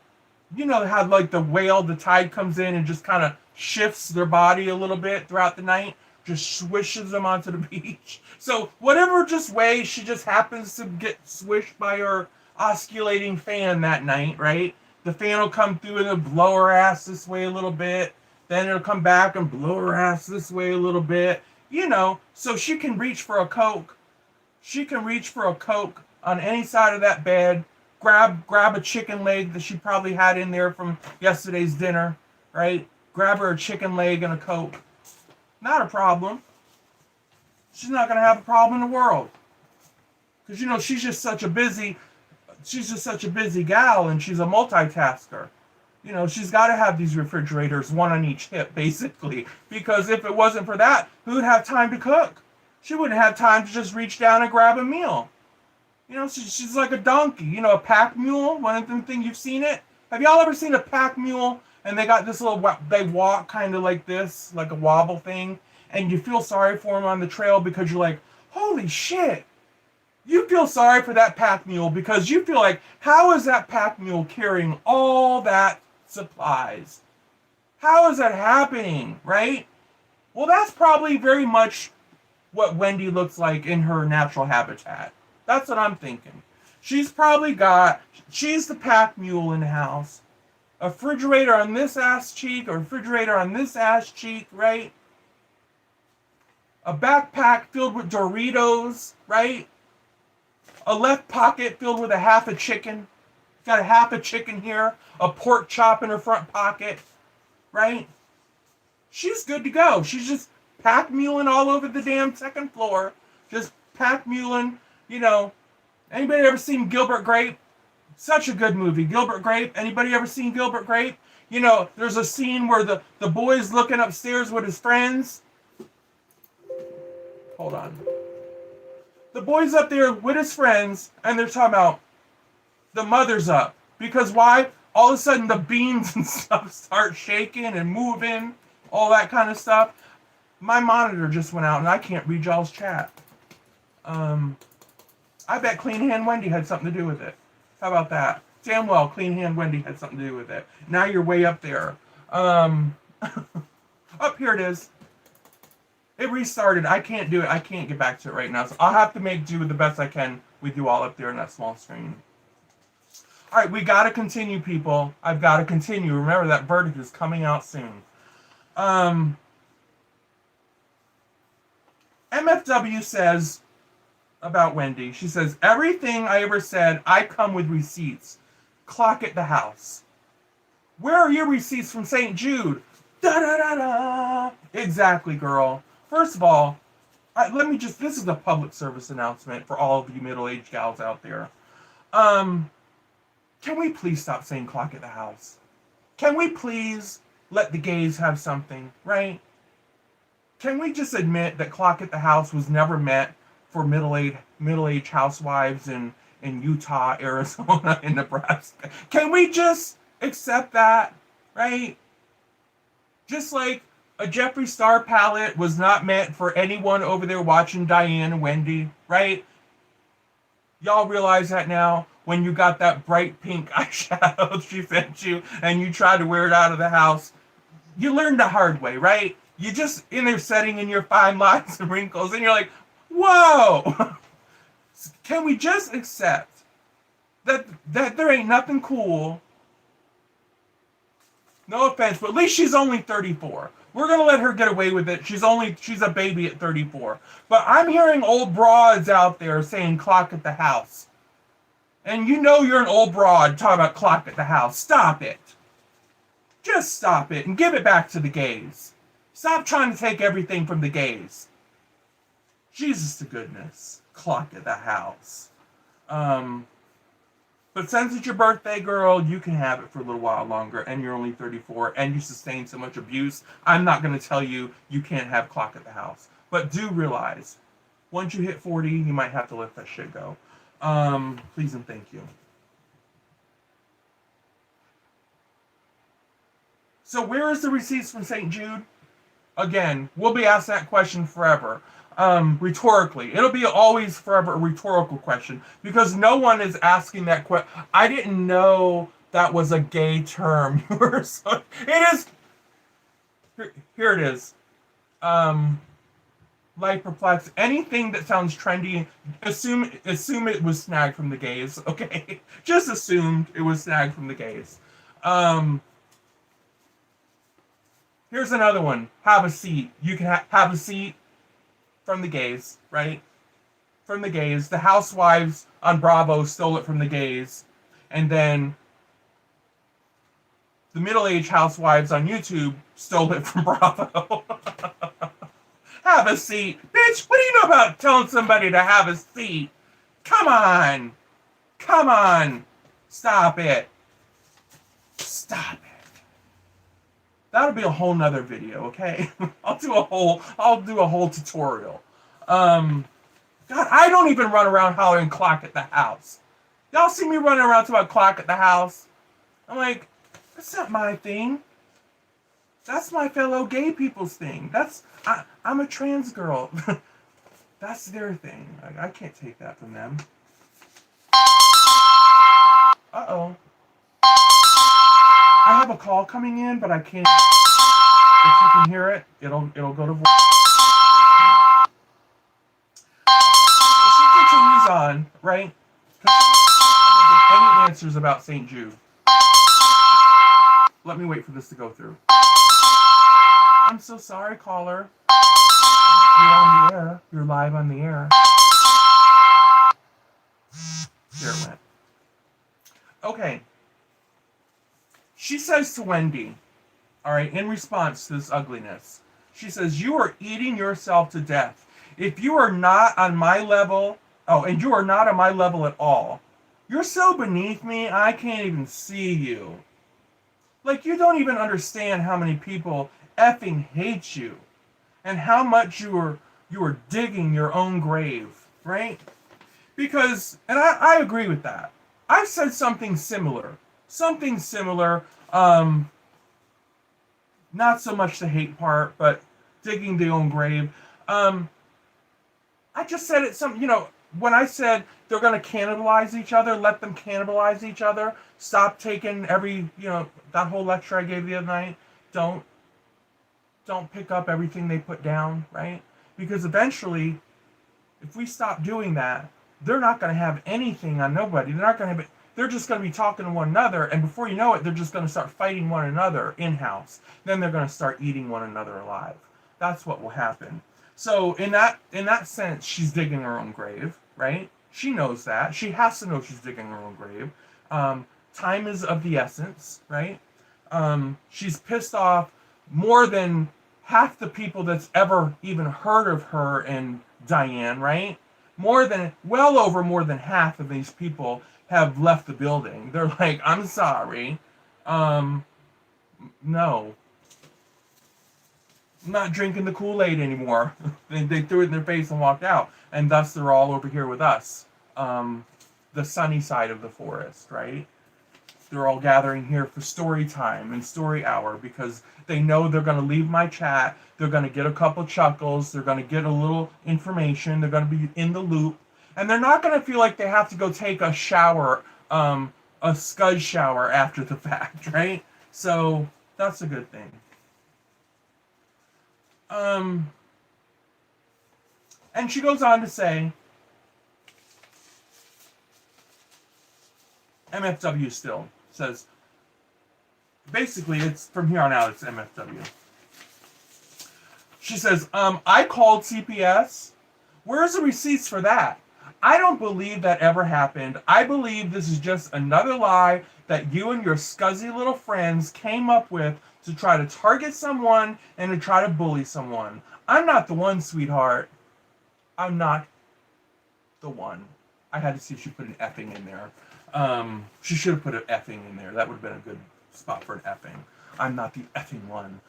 like the whale, the tide comes in and just kind of shifts their body a little bit throughout the night, just swishes them onto the beach. So whatever way she just happens to get swished by her osculating fan that night, right? The fan will come through and it'll blow her ass this way a little bit. Then it'll come back and blow her ass this way a little bit. So she can reach for a Coke. She can reach for a Coke on any side of that bed, grab a chicken leg that she probably had in there from yesterday's dinner, right? Grab her a chicken leg and a Coke. Not a problem. She's not going to have a problem in the world. Because, she's just such a busy gal, and she's a multitasker. She's got to have these refrigerators, one on each hip, basically. Because if it wasn't for that, who would have time to cook? She wouldn't have time to just reach down and grab a meal. She's like a donkey. A pack mule, one of them things, you've seen it? Have y'all ever seen a pack mule? And they got this they walk kind of like this, like a wobble thing. And you feel sorry for them on the trail because you're like, holy shit. You feel sorry for that pack mule because you feel like, how is that pack mule carrying all that supplies? How is that happening, right? Well, that's probably very much what Wendy looks like in her natural habitat. That's what I'm thinking. She's the pack mule in the house. A refrigerator on this ass cheek, a refrigerator on this ass cheek, right? A backpack filled with Doritos, right? A left pocket filled with a half a chicken. Got a half a chicken here. A pork chop in her front pocket. Right? She's good to go. She's just pack muling all over the damn second floor. Just pack muling, Anybody ever seen Gilbert Grape? Such a good movie. Gilbert Grape. Anybody ever seen Gilbert Grape? There's a scene where the boy's looking upstairs with his friends. Hold on. The boy's up there with his friends, and they're talking about the mother's up. Because why? All of a sudden, the beams and stuff start shaking and moving, all that kind of stuff. My monitor just went out, and I can't read y'all's chat. I bet Clean Hand Wendy had something to do with it. How about that? Damn well, Clean Hand Wendy had something to do with it. Now you're way up there. Up here it is. It restarted. I can't do it. I can't get back to it right now. So I'll have to make do with the best I can with you all up there in that small screen. All right, we got to continue, people. I've got to continue. Remember, that verdict is coming out soon. MFW says about Wendy, she says, everything I ever said, I come with receipts. Clock at the house. Where are your receipts from St. Jude? Da-da-da-da. Exactly, girl. First of all, this is a public service announcement for all of you middle-aged gals out there. Can we please stop saying clock at the house? Can we please let the gays have something, right? Can we just admit that clock at the house was never meant for middle-aged housewives in Utah, Arizona, and Nebraska? Can we just accept that, right? Just like A Jeffree Star palette was not meant for anyone over there watching Diane and Wendy, right? Y'all realize that now? When you got that bright pink eyeshadow she sent you and you tried to wear it out of the house, you learned the hard way, right? You just in there setting in your fine lines and wrinkles, and you're like, whoa! Can we just accept that there ain't nothing cool? No offense, but at least she's only 34. We're gonna let her get away with it. She's a baby at 34. But I'm hearing old broads out there saying clock at the house. And you know you're an old broad talking about clock at the house. Stop it. Just stop it and give it back to the gays. Stop trying to take everything from the gays. Jesus to goodness. Clock at the house. But since it's your birthday, girl, you can have it for a little while longer, and you're only 34, and you sustained so much abuse. I'm not going to tell you you can't have clock at the house. But do realize, once you hit 40, you might have to let that shit go. Please and thank you. So where is the receipts from St. Jude? Again, we'll be asked that question forever. Rhetorically. It'll be always forever a rhetorical question because no one is asking that question. I didn't know that was a gay term. It is. Here it is. Life perplex. Anything that sounds trendy, assume it was snagged from the gays. Okay, just assumed it was snagged from the gays. Here's another one. Have a seat. You can have a seat. From the gays, right? From the gays. The housewives on Bravo stole it from the gays. And then the middle-aged housewives on YouTube stole it from Bravo. Have a seat. Bitch, what do you know about telling somebody to have a seat? Come on. Come on. Stop it. Stop it. That'll be a whole nother video, okay? I'll do a whole tutorial. God, I don't even run around hollering clock at the house. Y'all see me running around talking about clock at the house? I'm like, that's not my thing. That's my fellow gay people's thing. I'm a trans girl. That's their thing. I can't take that from them. Uh-oh. I have a call coming in, but I can't. If you can hear it, it'll go to voice. She continues on, right? Any answers about St. Jude? Let me wait for this to go through. I'm so sorry, caller. You're on the air. You're live on the air. There it went. Okay. She says to Wendy, all right, in response to this ugliness, she says, you are eating yourself to death. If you are not on my level, and you are not on my level at all, you're so beneath me, I can't even see you. Like, you don't even understand how many people effing hate you and how much you are digging your own grave, right? Because, and I agree with that. I've said something similar. Not so much the hate part, but digging the own grave. I just said it when I said they're going to cannibalize each other, let them cannibalize each other. Stop taking that whole lecture I gave the other night. Don't pick up everything they put down, right? Because eventually, if we stop doing that, they're not going to have anything on nobody. They're just going to be talking to one another, and before you know it, they're just going to start fighting one another in-house. Then they're going to start eating one another alive. That's what will happen. So in that sense, she's digging her own grave, right? She knows that. She has to know she's digging her own grave. Time is of the essence, right? She's pissed off more than half the people that's ever even heard of her and Diane, right? More than half of these people have left the building. They're like, I'm sorry. No. I'm not drinking the Kool-Aid anymore. They threw it in their face and walked out. And thus they're all over here with us. The sunny side of the forest, right? They're all gathering here for story time and story hour because they know they're going to leave my chat. They're going to get a couple chuckles. They're going to get a little information. They're going to be in the loop. And they're not going to feel like they have to go take a shower, a scud shower after the fact, right? So that's a good thing. And she goes on to say, MFW still says, basically it's from here on out, it's MFW. She says, I called CPS. Where's the receipts for that? I don't believe that ever happened. I believe this is just another lie that you and your scuzzy little friends came up with to try to target someone and to try to bully someone. I'm not the one, sweetheart. I'm not the one. I had to see if she put an effing in there. She should have put an effing in there. That would have been a good spot for an effing. I'm not the effing one.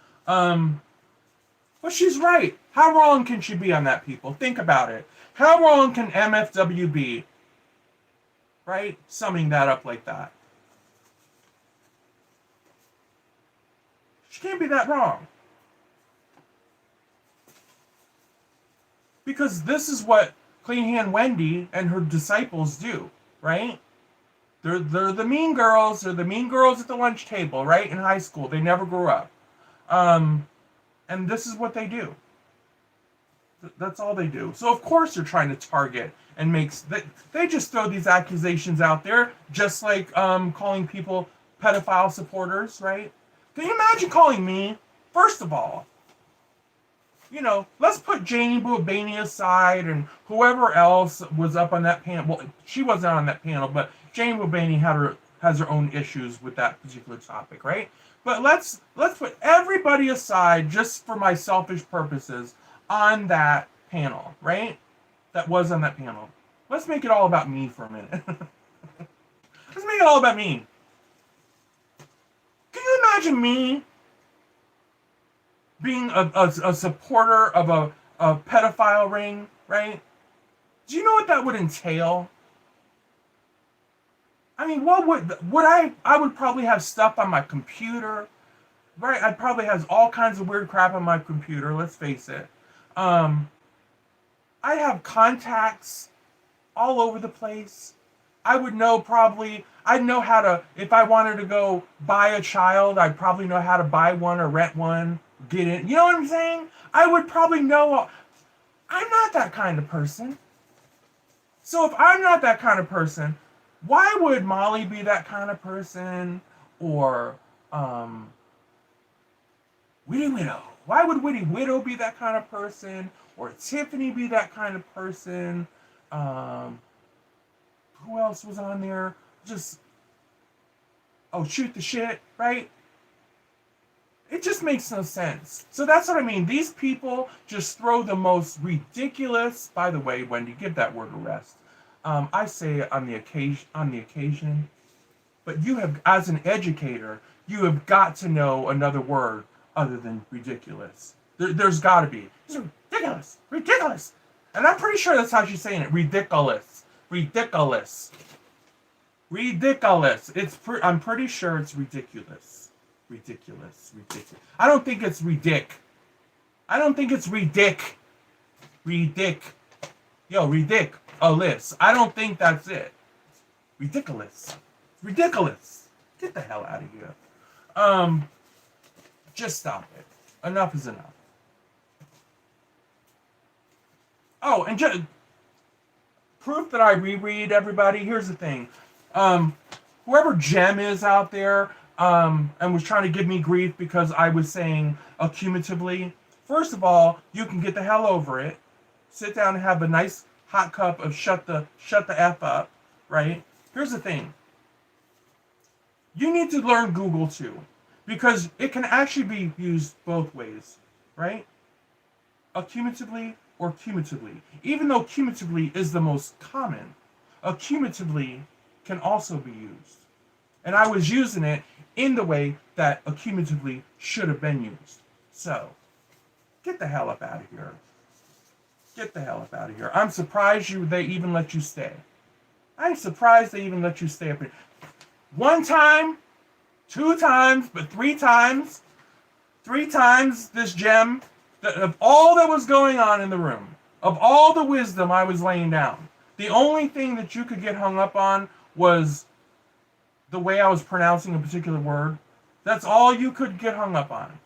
But she's right. How wrong can she be on that, people? Think about it. How wrong can MFW be? Right? Summing that up like that. She can't be that wrong. Because this is what Clean Hand Wendy and her disciples do, right? They're the mean girls. They're the mean girls at the lunch table, right? In high school. They never grew up. And this is what they do. That's all they do. So of course they're trying to target and they just throw these accusations out there, just like calling people pedophile supporters, right? Can you imagine calling me? First of all, let's put Janie Boubani aside and whoever else was up on that panel. Well, she wasn't on that panel, but Janie Boubani has her own issues with that particular topic, right? But let's put everybody aside just for my selfish purposes on that panel, right? That was on that panel. Let's make it all about me for a minute. Let's make it all about me. Can you imagine me being a supporter of a pedophile ring, right? Do you know what that would entail? I mean, what would I would probably have stuff on my computer, right? I'd probably have all kinds of weird crap on my computer, let's face it. I have contacts all over the place. I'd know how to, if I wanted to go buy a child, I'd probably know how to buy one or rent one, get in. You know what I'm saying? I would probably know. I'm not that kind of person. So if I'm not that kind of person, why would Molly be that kind of person? Or Witty Widow. Why would Witty Widow be that kind of person? Or Tiffany be that kind of person? Who else was on there? Shoot the shit, right? It just makes no sense. So that's what I mean. These people just throw the most ridiculous. By the way, Wendy, give that word a rest. I say it on the occasion. But you have, as an educator, you have got to know another word other than ridiculous. There's got to be. It's ridiculous. And I'm pretty sure that's how she's saying it. Ridiculous. I'm pretty sure it's ridiculous. Ridiculous. I don't think it's ridic. Yo, ridiculous. I don't think that's it. Ridiculous. Get the hell out of here. Just stop it. Enough is enough. Oh, and just proof that I reread, everybody. Here's the thing. Whoever Jem is out there, and was trying to give me grief because I was saying accumulatively. First of all, you can get the hell over it. Sit down and have a nice hot cup of shut the F up, right? Here's the thing. You need to learn Google too, because it can actually be used both ways, right? Accumulatively or cumulatively. Even though cumulatively is the most common, accumulatively can also be used. And I was using it in the way that accumulatively should have been used. So, get the hell up out of here. I'm surprised they even let you stay. I'm surprised they even let you stay up here. One time, two times, but three times, this gem, of all that was going on in the room, of all the wisdom I was laying down, the only thing that you could get hung up on was the way I was pronouncing a particular word. That's all you could get hung up on.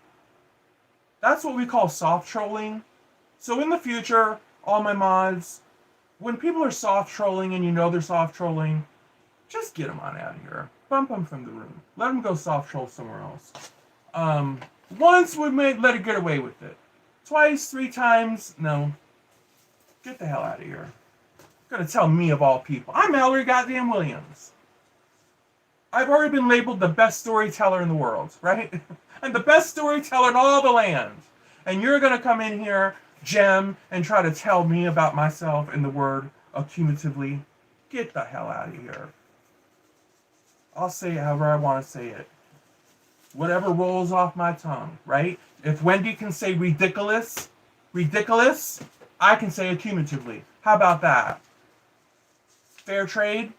That's what we call soft trolling. So in the future, all my mods, when people are soft trolling and you know they're soft trolling, just get them on out of here. Bump them from the room. Let them go soft troll somewhere else. Once we let it get away with it. Twice, three times, no. Get the hell out of here. You're gonna tell me of all people. I'm Mallory goddamn Williams. I've already been labeled the best storyteller in the world, right? I'm the best storyteller in all the land. And you're gonna come in here, Gem, and try to tell me about myself in the word accumulatively. Get the hell out of here. I'll say it however I want to say it. Whatever rolls off my tongue, right? If Wendy can say ridiculous, I can say accumulatively. How about that? Fair trade?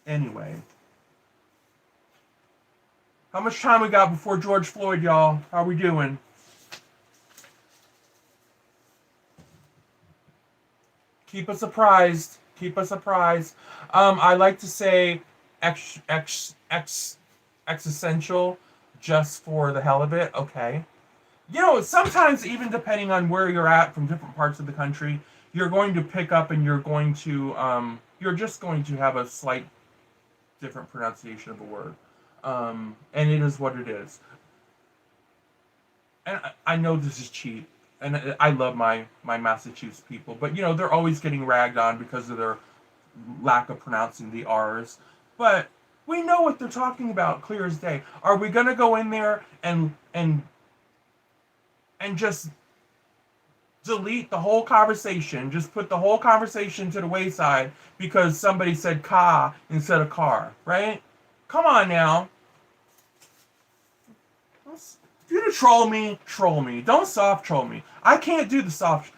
Anyway. How much time we got before George Floyd, y'all? How we doing? Keep us apprised. Keep us apprised. I like to say existential just for the hell of it. Okay. You know, sometimes even depending on where you're at from different parts of the country, you're going to pick up and you're just going to have a slight different pronunciation of a word. And it is what it is. And I know this is cheap. And I love my Massachusetts people. But, you know, they're always getting ragged on because of their lack of pronouncing the R's. But we know what they're talking about, clear as day. Are we going to go in there and just delete the whole conversation, just put the whole conversation to the wayside because somebody said car instead of car, right? Come on now. If you're to troll me. Don't soft troll me. I can't do the soft.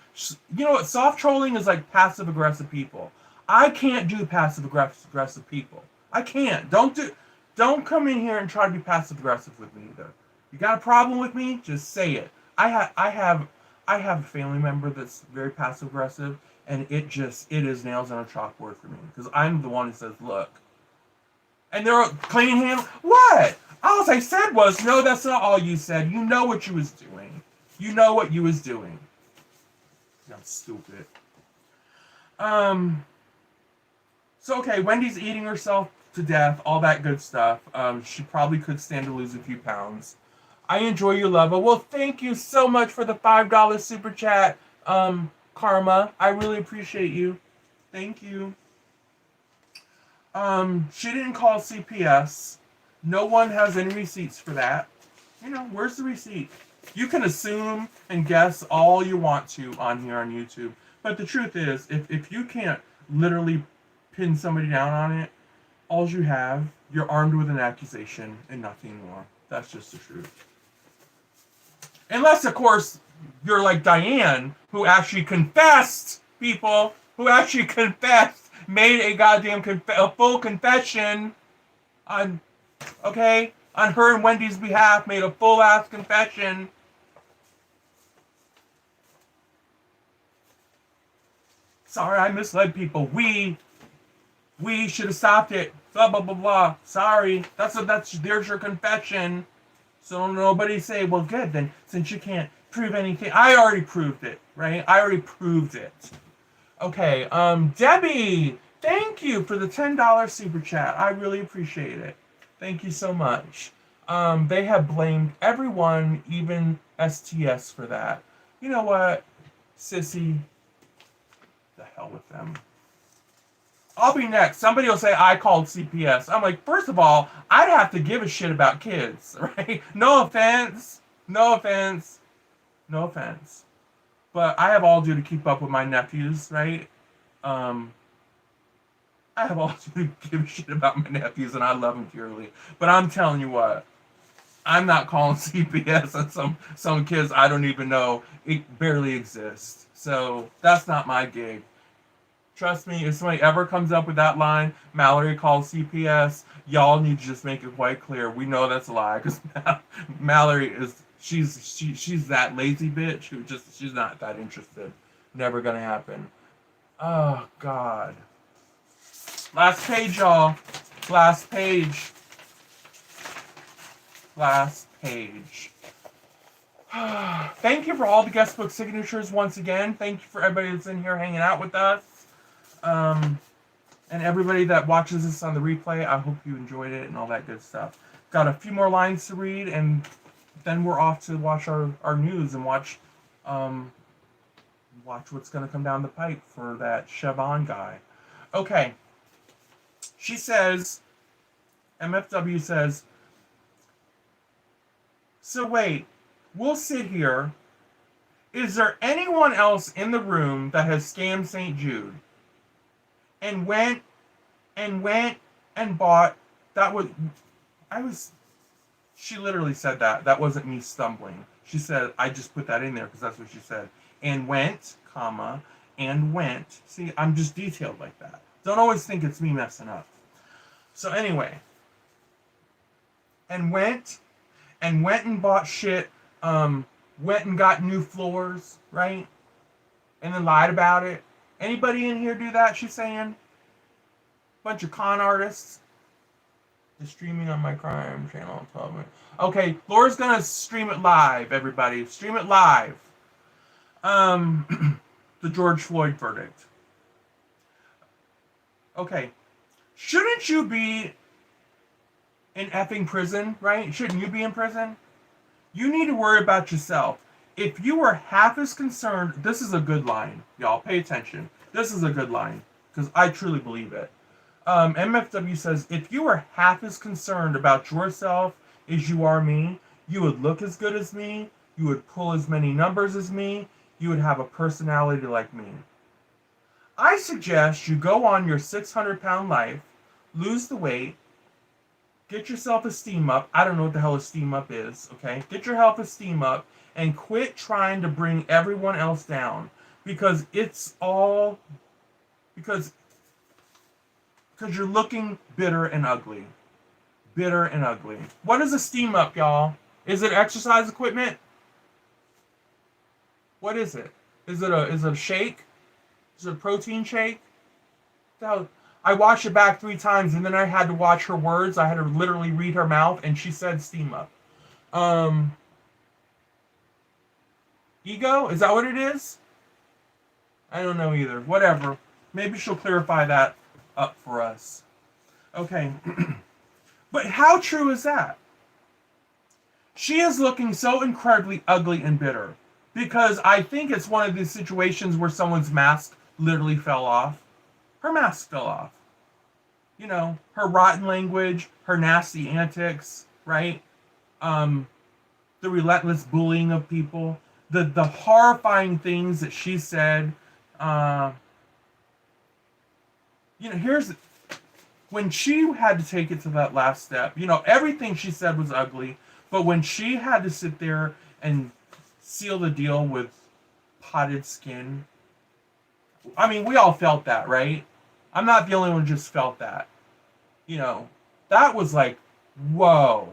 You know what? Soft trolling is like passive aggressive people. I can't do passive aggressive people. I can't. Don't come in here and try to be passive aggressive with me either. You got a problem with me? Just say it. I have a family member that's very passive aggressive, and it is nails on a chalkboard for me because I'm the one who says, look. And they're clean hand. What? All I said was, no, that's not all you said. You know what you was doing. You know what you was doing. I'm stupid. So, okay, Wendy's eating herself to death, all that good stuff. She probably could stand to lose a few pounds. I enjoy your love. Well, thank you so much for the $5 super chat, Karma. I really appreciate you. Thank you. She didn't call CPS. No one has any receipts for that. You know, where's the receipt? You can assume and guess all you want to on here on YouTube. But the truth is, if you can't literally pin somebody down on it, all you have, you're armed with an accusation and nothing more. That's just the truth. Unless, of course, you're like Diane, who actually confessed, people, made a goddamn a full confession on her and Wendy's behalf, made a full-ass confession. Sorry, I misled people. We should have stopped it. Blah, blah, blah, blah. Sorry. There's your confession. So nobody say, well, good, then, since you can't prove anything. I already proved it, right? I already proved it. Okay, Debbie, thank you for the $10 super chat. I really appreciate it. Thank you so much. They have blamed everyone, even STS, for that. You know what, sissy? The hell with them. I'll be next. Somebody will say I called CPS. I'm like, first of all, I'd have to give a shit about kids, right? No offense. But I have all due to keep up with my nephews, right? I have all due to give a shit about my nephews, and I love them dearly. But I'm telling you what, I'm not calling CPS on some kids I don't even know. It barely exists. So that's not my gig. Trust me, if somebody ever comes up with that line, Mallory calls CPS, y'all need to just make it quite clear. We know that's a lie because Mallory is she's that lazy bitch who just she's not that interested. Never gonna happen. Oh God. Last page, y'all. Last page. Last page. Thank you for all the guest book signatures once again. Thank you for everybody that's in here hanging out with us. And everybody that watches this on the replay, I hope you enjoyed it and all that good stuff. Got a few more lines to read, and then we're off to watch our news and watch what's going to come down the pipe for that Chevon guy. Okay. She says, MFW says, so wait, we'll sit here. Is there anyone else in the room that has scammed St. Jude? And went and bought, she literally said that. That wasn't me stumbling. She said, I just put that in there because that's what she said. And went, comma, and went. See, I'm just detailed like that. Don't always think it's me messing up. So anyway, and went and bought shit, went and got new floors, right? And then lied about it. Anybody in here do that, she's saying? Bunch of con artists. Is streaming on my crime channel. Okay, Laura's gonna stream it live, everybody. Stream it live. The George Floyd verdict. Okay. Shouldn't you be in effing prison, right? Shouldn't you be in prison? You need to worry about yourself. If you were half as concerned, this is a good line, y'all. Pay attention. This is a good line because I truly believe it. MFW says, if you were half as concerned about yourself as you are me, you would look as good as me, you would pull as many numbers as me, you would have a personality like me. I suggest you go on your 600-pound life, lose the weight, get your self-esteem up. I don't know what the hell esteem up is, okay? Get your self-esteem up and quit trying to bring everyone else down because it's all because you're looking bitter and ugly. Bitter and ugly. What is a steam up, y'all? Is it exercise equipment? What is it? Is it a shake? Is it a protein shake? I watched it back 3 times and then I had to watch her words. I had to literally read her mouth and she said steam up. Ego? Is that what it is? I don't know either. Whatever. Maybe she'll clarify that up for us. Okay. But how true is that? She is looking so incredibly ugly and bitter because I think it's one of these situations where someone's mask literally fell off. Her mask fell off. You know, her rotten language, her nasty antics, right? The relentless bullying of people, the horrifying things that she said. Here's when she had to take it to that last step. Everything she said was ugly, but when she had to sit there and seal the deal with potted skin, I mean, we all felt that, right? I'm not the only one who just felt that. That was like, whoa.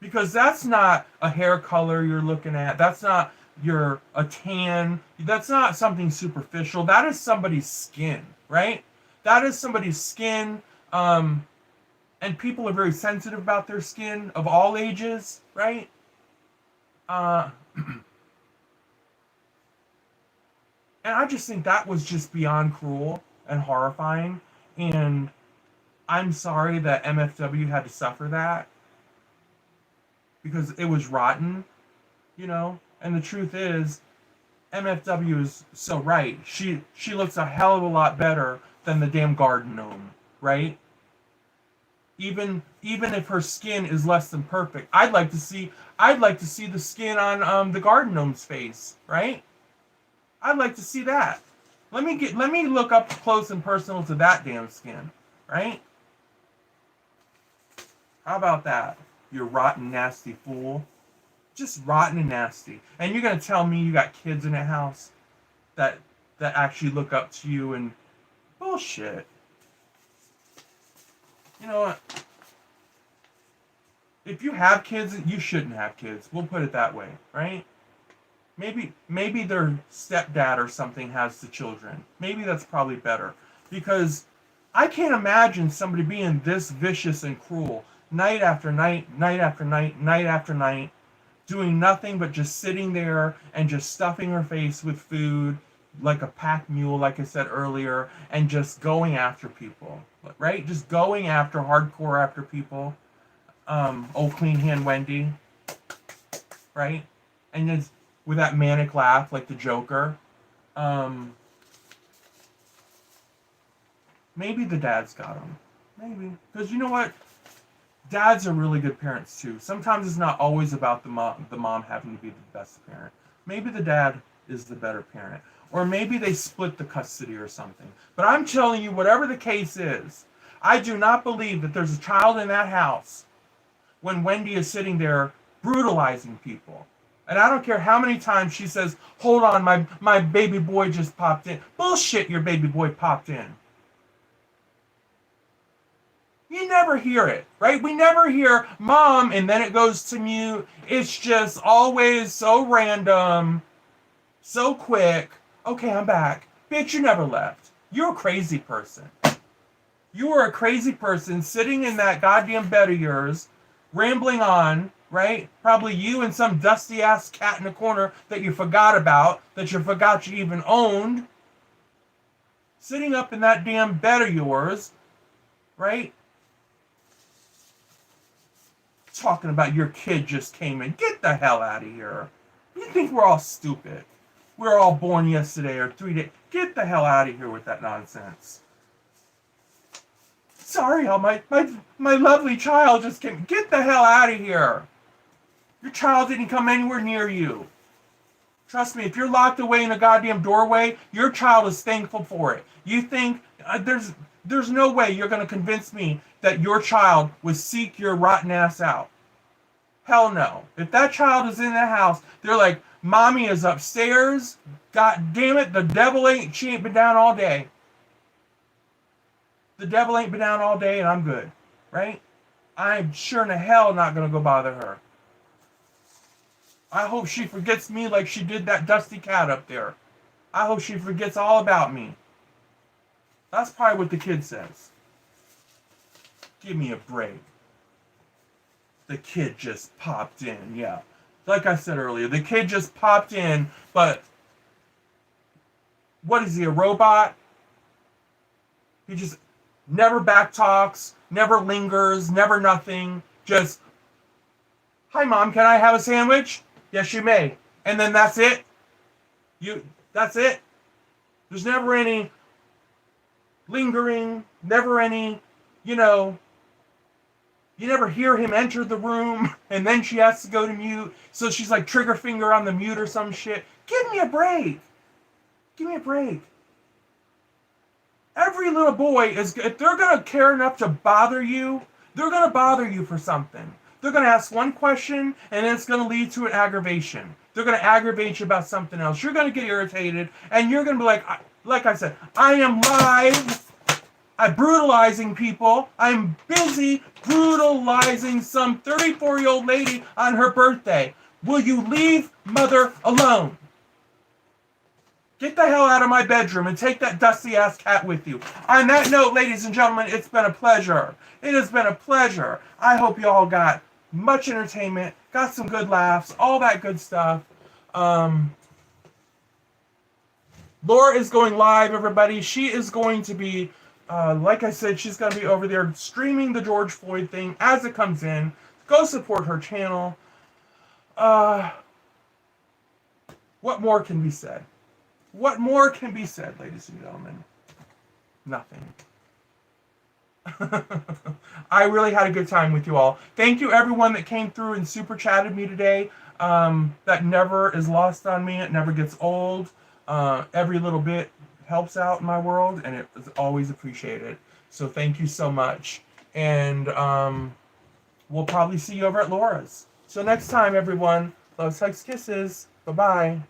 Because that's not a hair color you're looking at. That's not a tan. That's not something superficial. That is somebody's skin, right? That is somebody's skin. And people are very sensitive about their skin of all ages, right? And I just think that was just beyond cruel and horrifying. And I'm sorry that MFW had to suffer that. Because it was rotten, And the truth is, MFW is so right. She looks a hell of a lot better than the damn garden gnome, right? Even if her skin is less than perfect, I'd like to see the skin on the garden gnome's face, right? I'd like to see that. Let me look up close and personal to that damn skin, right? How about that? You rotten, nasty fool. Just rotten and nasty. And you're going to tell me you got kids in that house? that actually look up to you and bullshit. You know what? If you have kids, you shouldn't have kids. We'll put it that way, right? Maybe their stepdad or something has the children. Maybe that's probably better. Because I can't imagine somebody being this vicious and cruel night after night, night after night, night after night, doing nothing but just sitting there and just stuffing her face with food like a pack mule, like I said earlier, and just going after people, right? Just going after hardcore after people. Old clean hand Wendy, right? And just with that manic laugh like the Joker. Maybe the dad's got him. Maybe. Because you know what? Dads are really good parents too. Sometimes it's not always about the mom having to be the best parent. Maybe the dad is the better parent. Or maybe they split the custody or something. But I'm telling you, whatever the case is, I do not believe that there's a child in that house when Wendy is sitting there brutalizing people. And I don't care how many times she says, hold on, my baby boy just popped in. Bullshit, your baby boy popped in. You never hear it, right? We never hear mom and then it goes to mute. It's just always so random, so quick. Okay, I'm back. Bitch, you never left. You're a crazy person. You are a crazy person sitting in that goddamn bed of yours, rambling on, right? Probably you and some dusty ass cat in the corner that you forgot about, that you forgot you even owned. Sitting up in that damn bed of yours, right? Talking about your kid just came in. Get the hell out of here. You think we're all stupid? We're all born yesterday or 3 days. Get the hell out of here with that nonsense. Sorry, my lovely child just came. Get the hell out of here. Your child didn't come anywhere near you. Trust me, if you're locked away in a goddamn doorway, your child is thankful for it. You think there's no way you're going to convince me that your child would seek your rotten ass out. Hell no. If that child is in the house, they're like, mommy is upstairs. God damn it, she ain't been down all day. The devil ain't been down all day and I'm good, right? I'm sure in the hell not going to go bother her. I hope she forgets me like she did that dusty cat up there. I hope she forgets all about me. That's probably what the kid says. Give me a break. The kid just popped in, yeah. Like I said earlier, the kid just popped in, but what is he, a robot? He just never back talks, never lingers, never nothing. Just, hi mom, can I have a sandwich? Yes, you may. And then that's it. That's it. There's never any lingering, never any, you never hear him enter the room and then she has to go to mute. So she's like trigger finger on the mute or some shit. Give me a break. Give me a break. Every little boy is, if they're going to care enough to bother you, they're going to bother you for something. They're going to ask one question and it's going to lead to an aggravation. They're going to aggravate you about something else. You're going to get irritated and you're going to be like I said, I am live. I'm brutalizing people. I'm busy brutalizing some 34-year-old lady on her birthday. Will you leave mother alone? Get the hell out of my bedroom and take that dusty-ass cat with you. On that note, ladies and gentlemen, it's been a pleasure. It has been a pleasure. I hope you all got much entertainment, got some good laughs, all that good stuff. Laura is going live, everybody. She is going to be, like I said, she's going to be over there streaming the George Floyd thing as it comes in. Go support her channel. What more can be said? What more can be said, ladies and gentlemen? Nothing. I really had a good time with you all. Thank you, everyone that came through and super chatted me today. That never is lost on me. It never gets old. Every little bit helps out in my world, and it is always appreciated. So thank you so much. And we'll probably see you over at Laura's. So next time, everyone, loves, hugs, kisses. Bye-bye.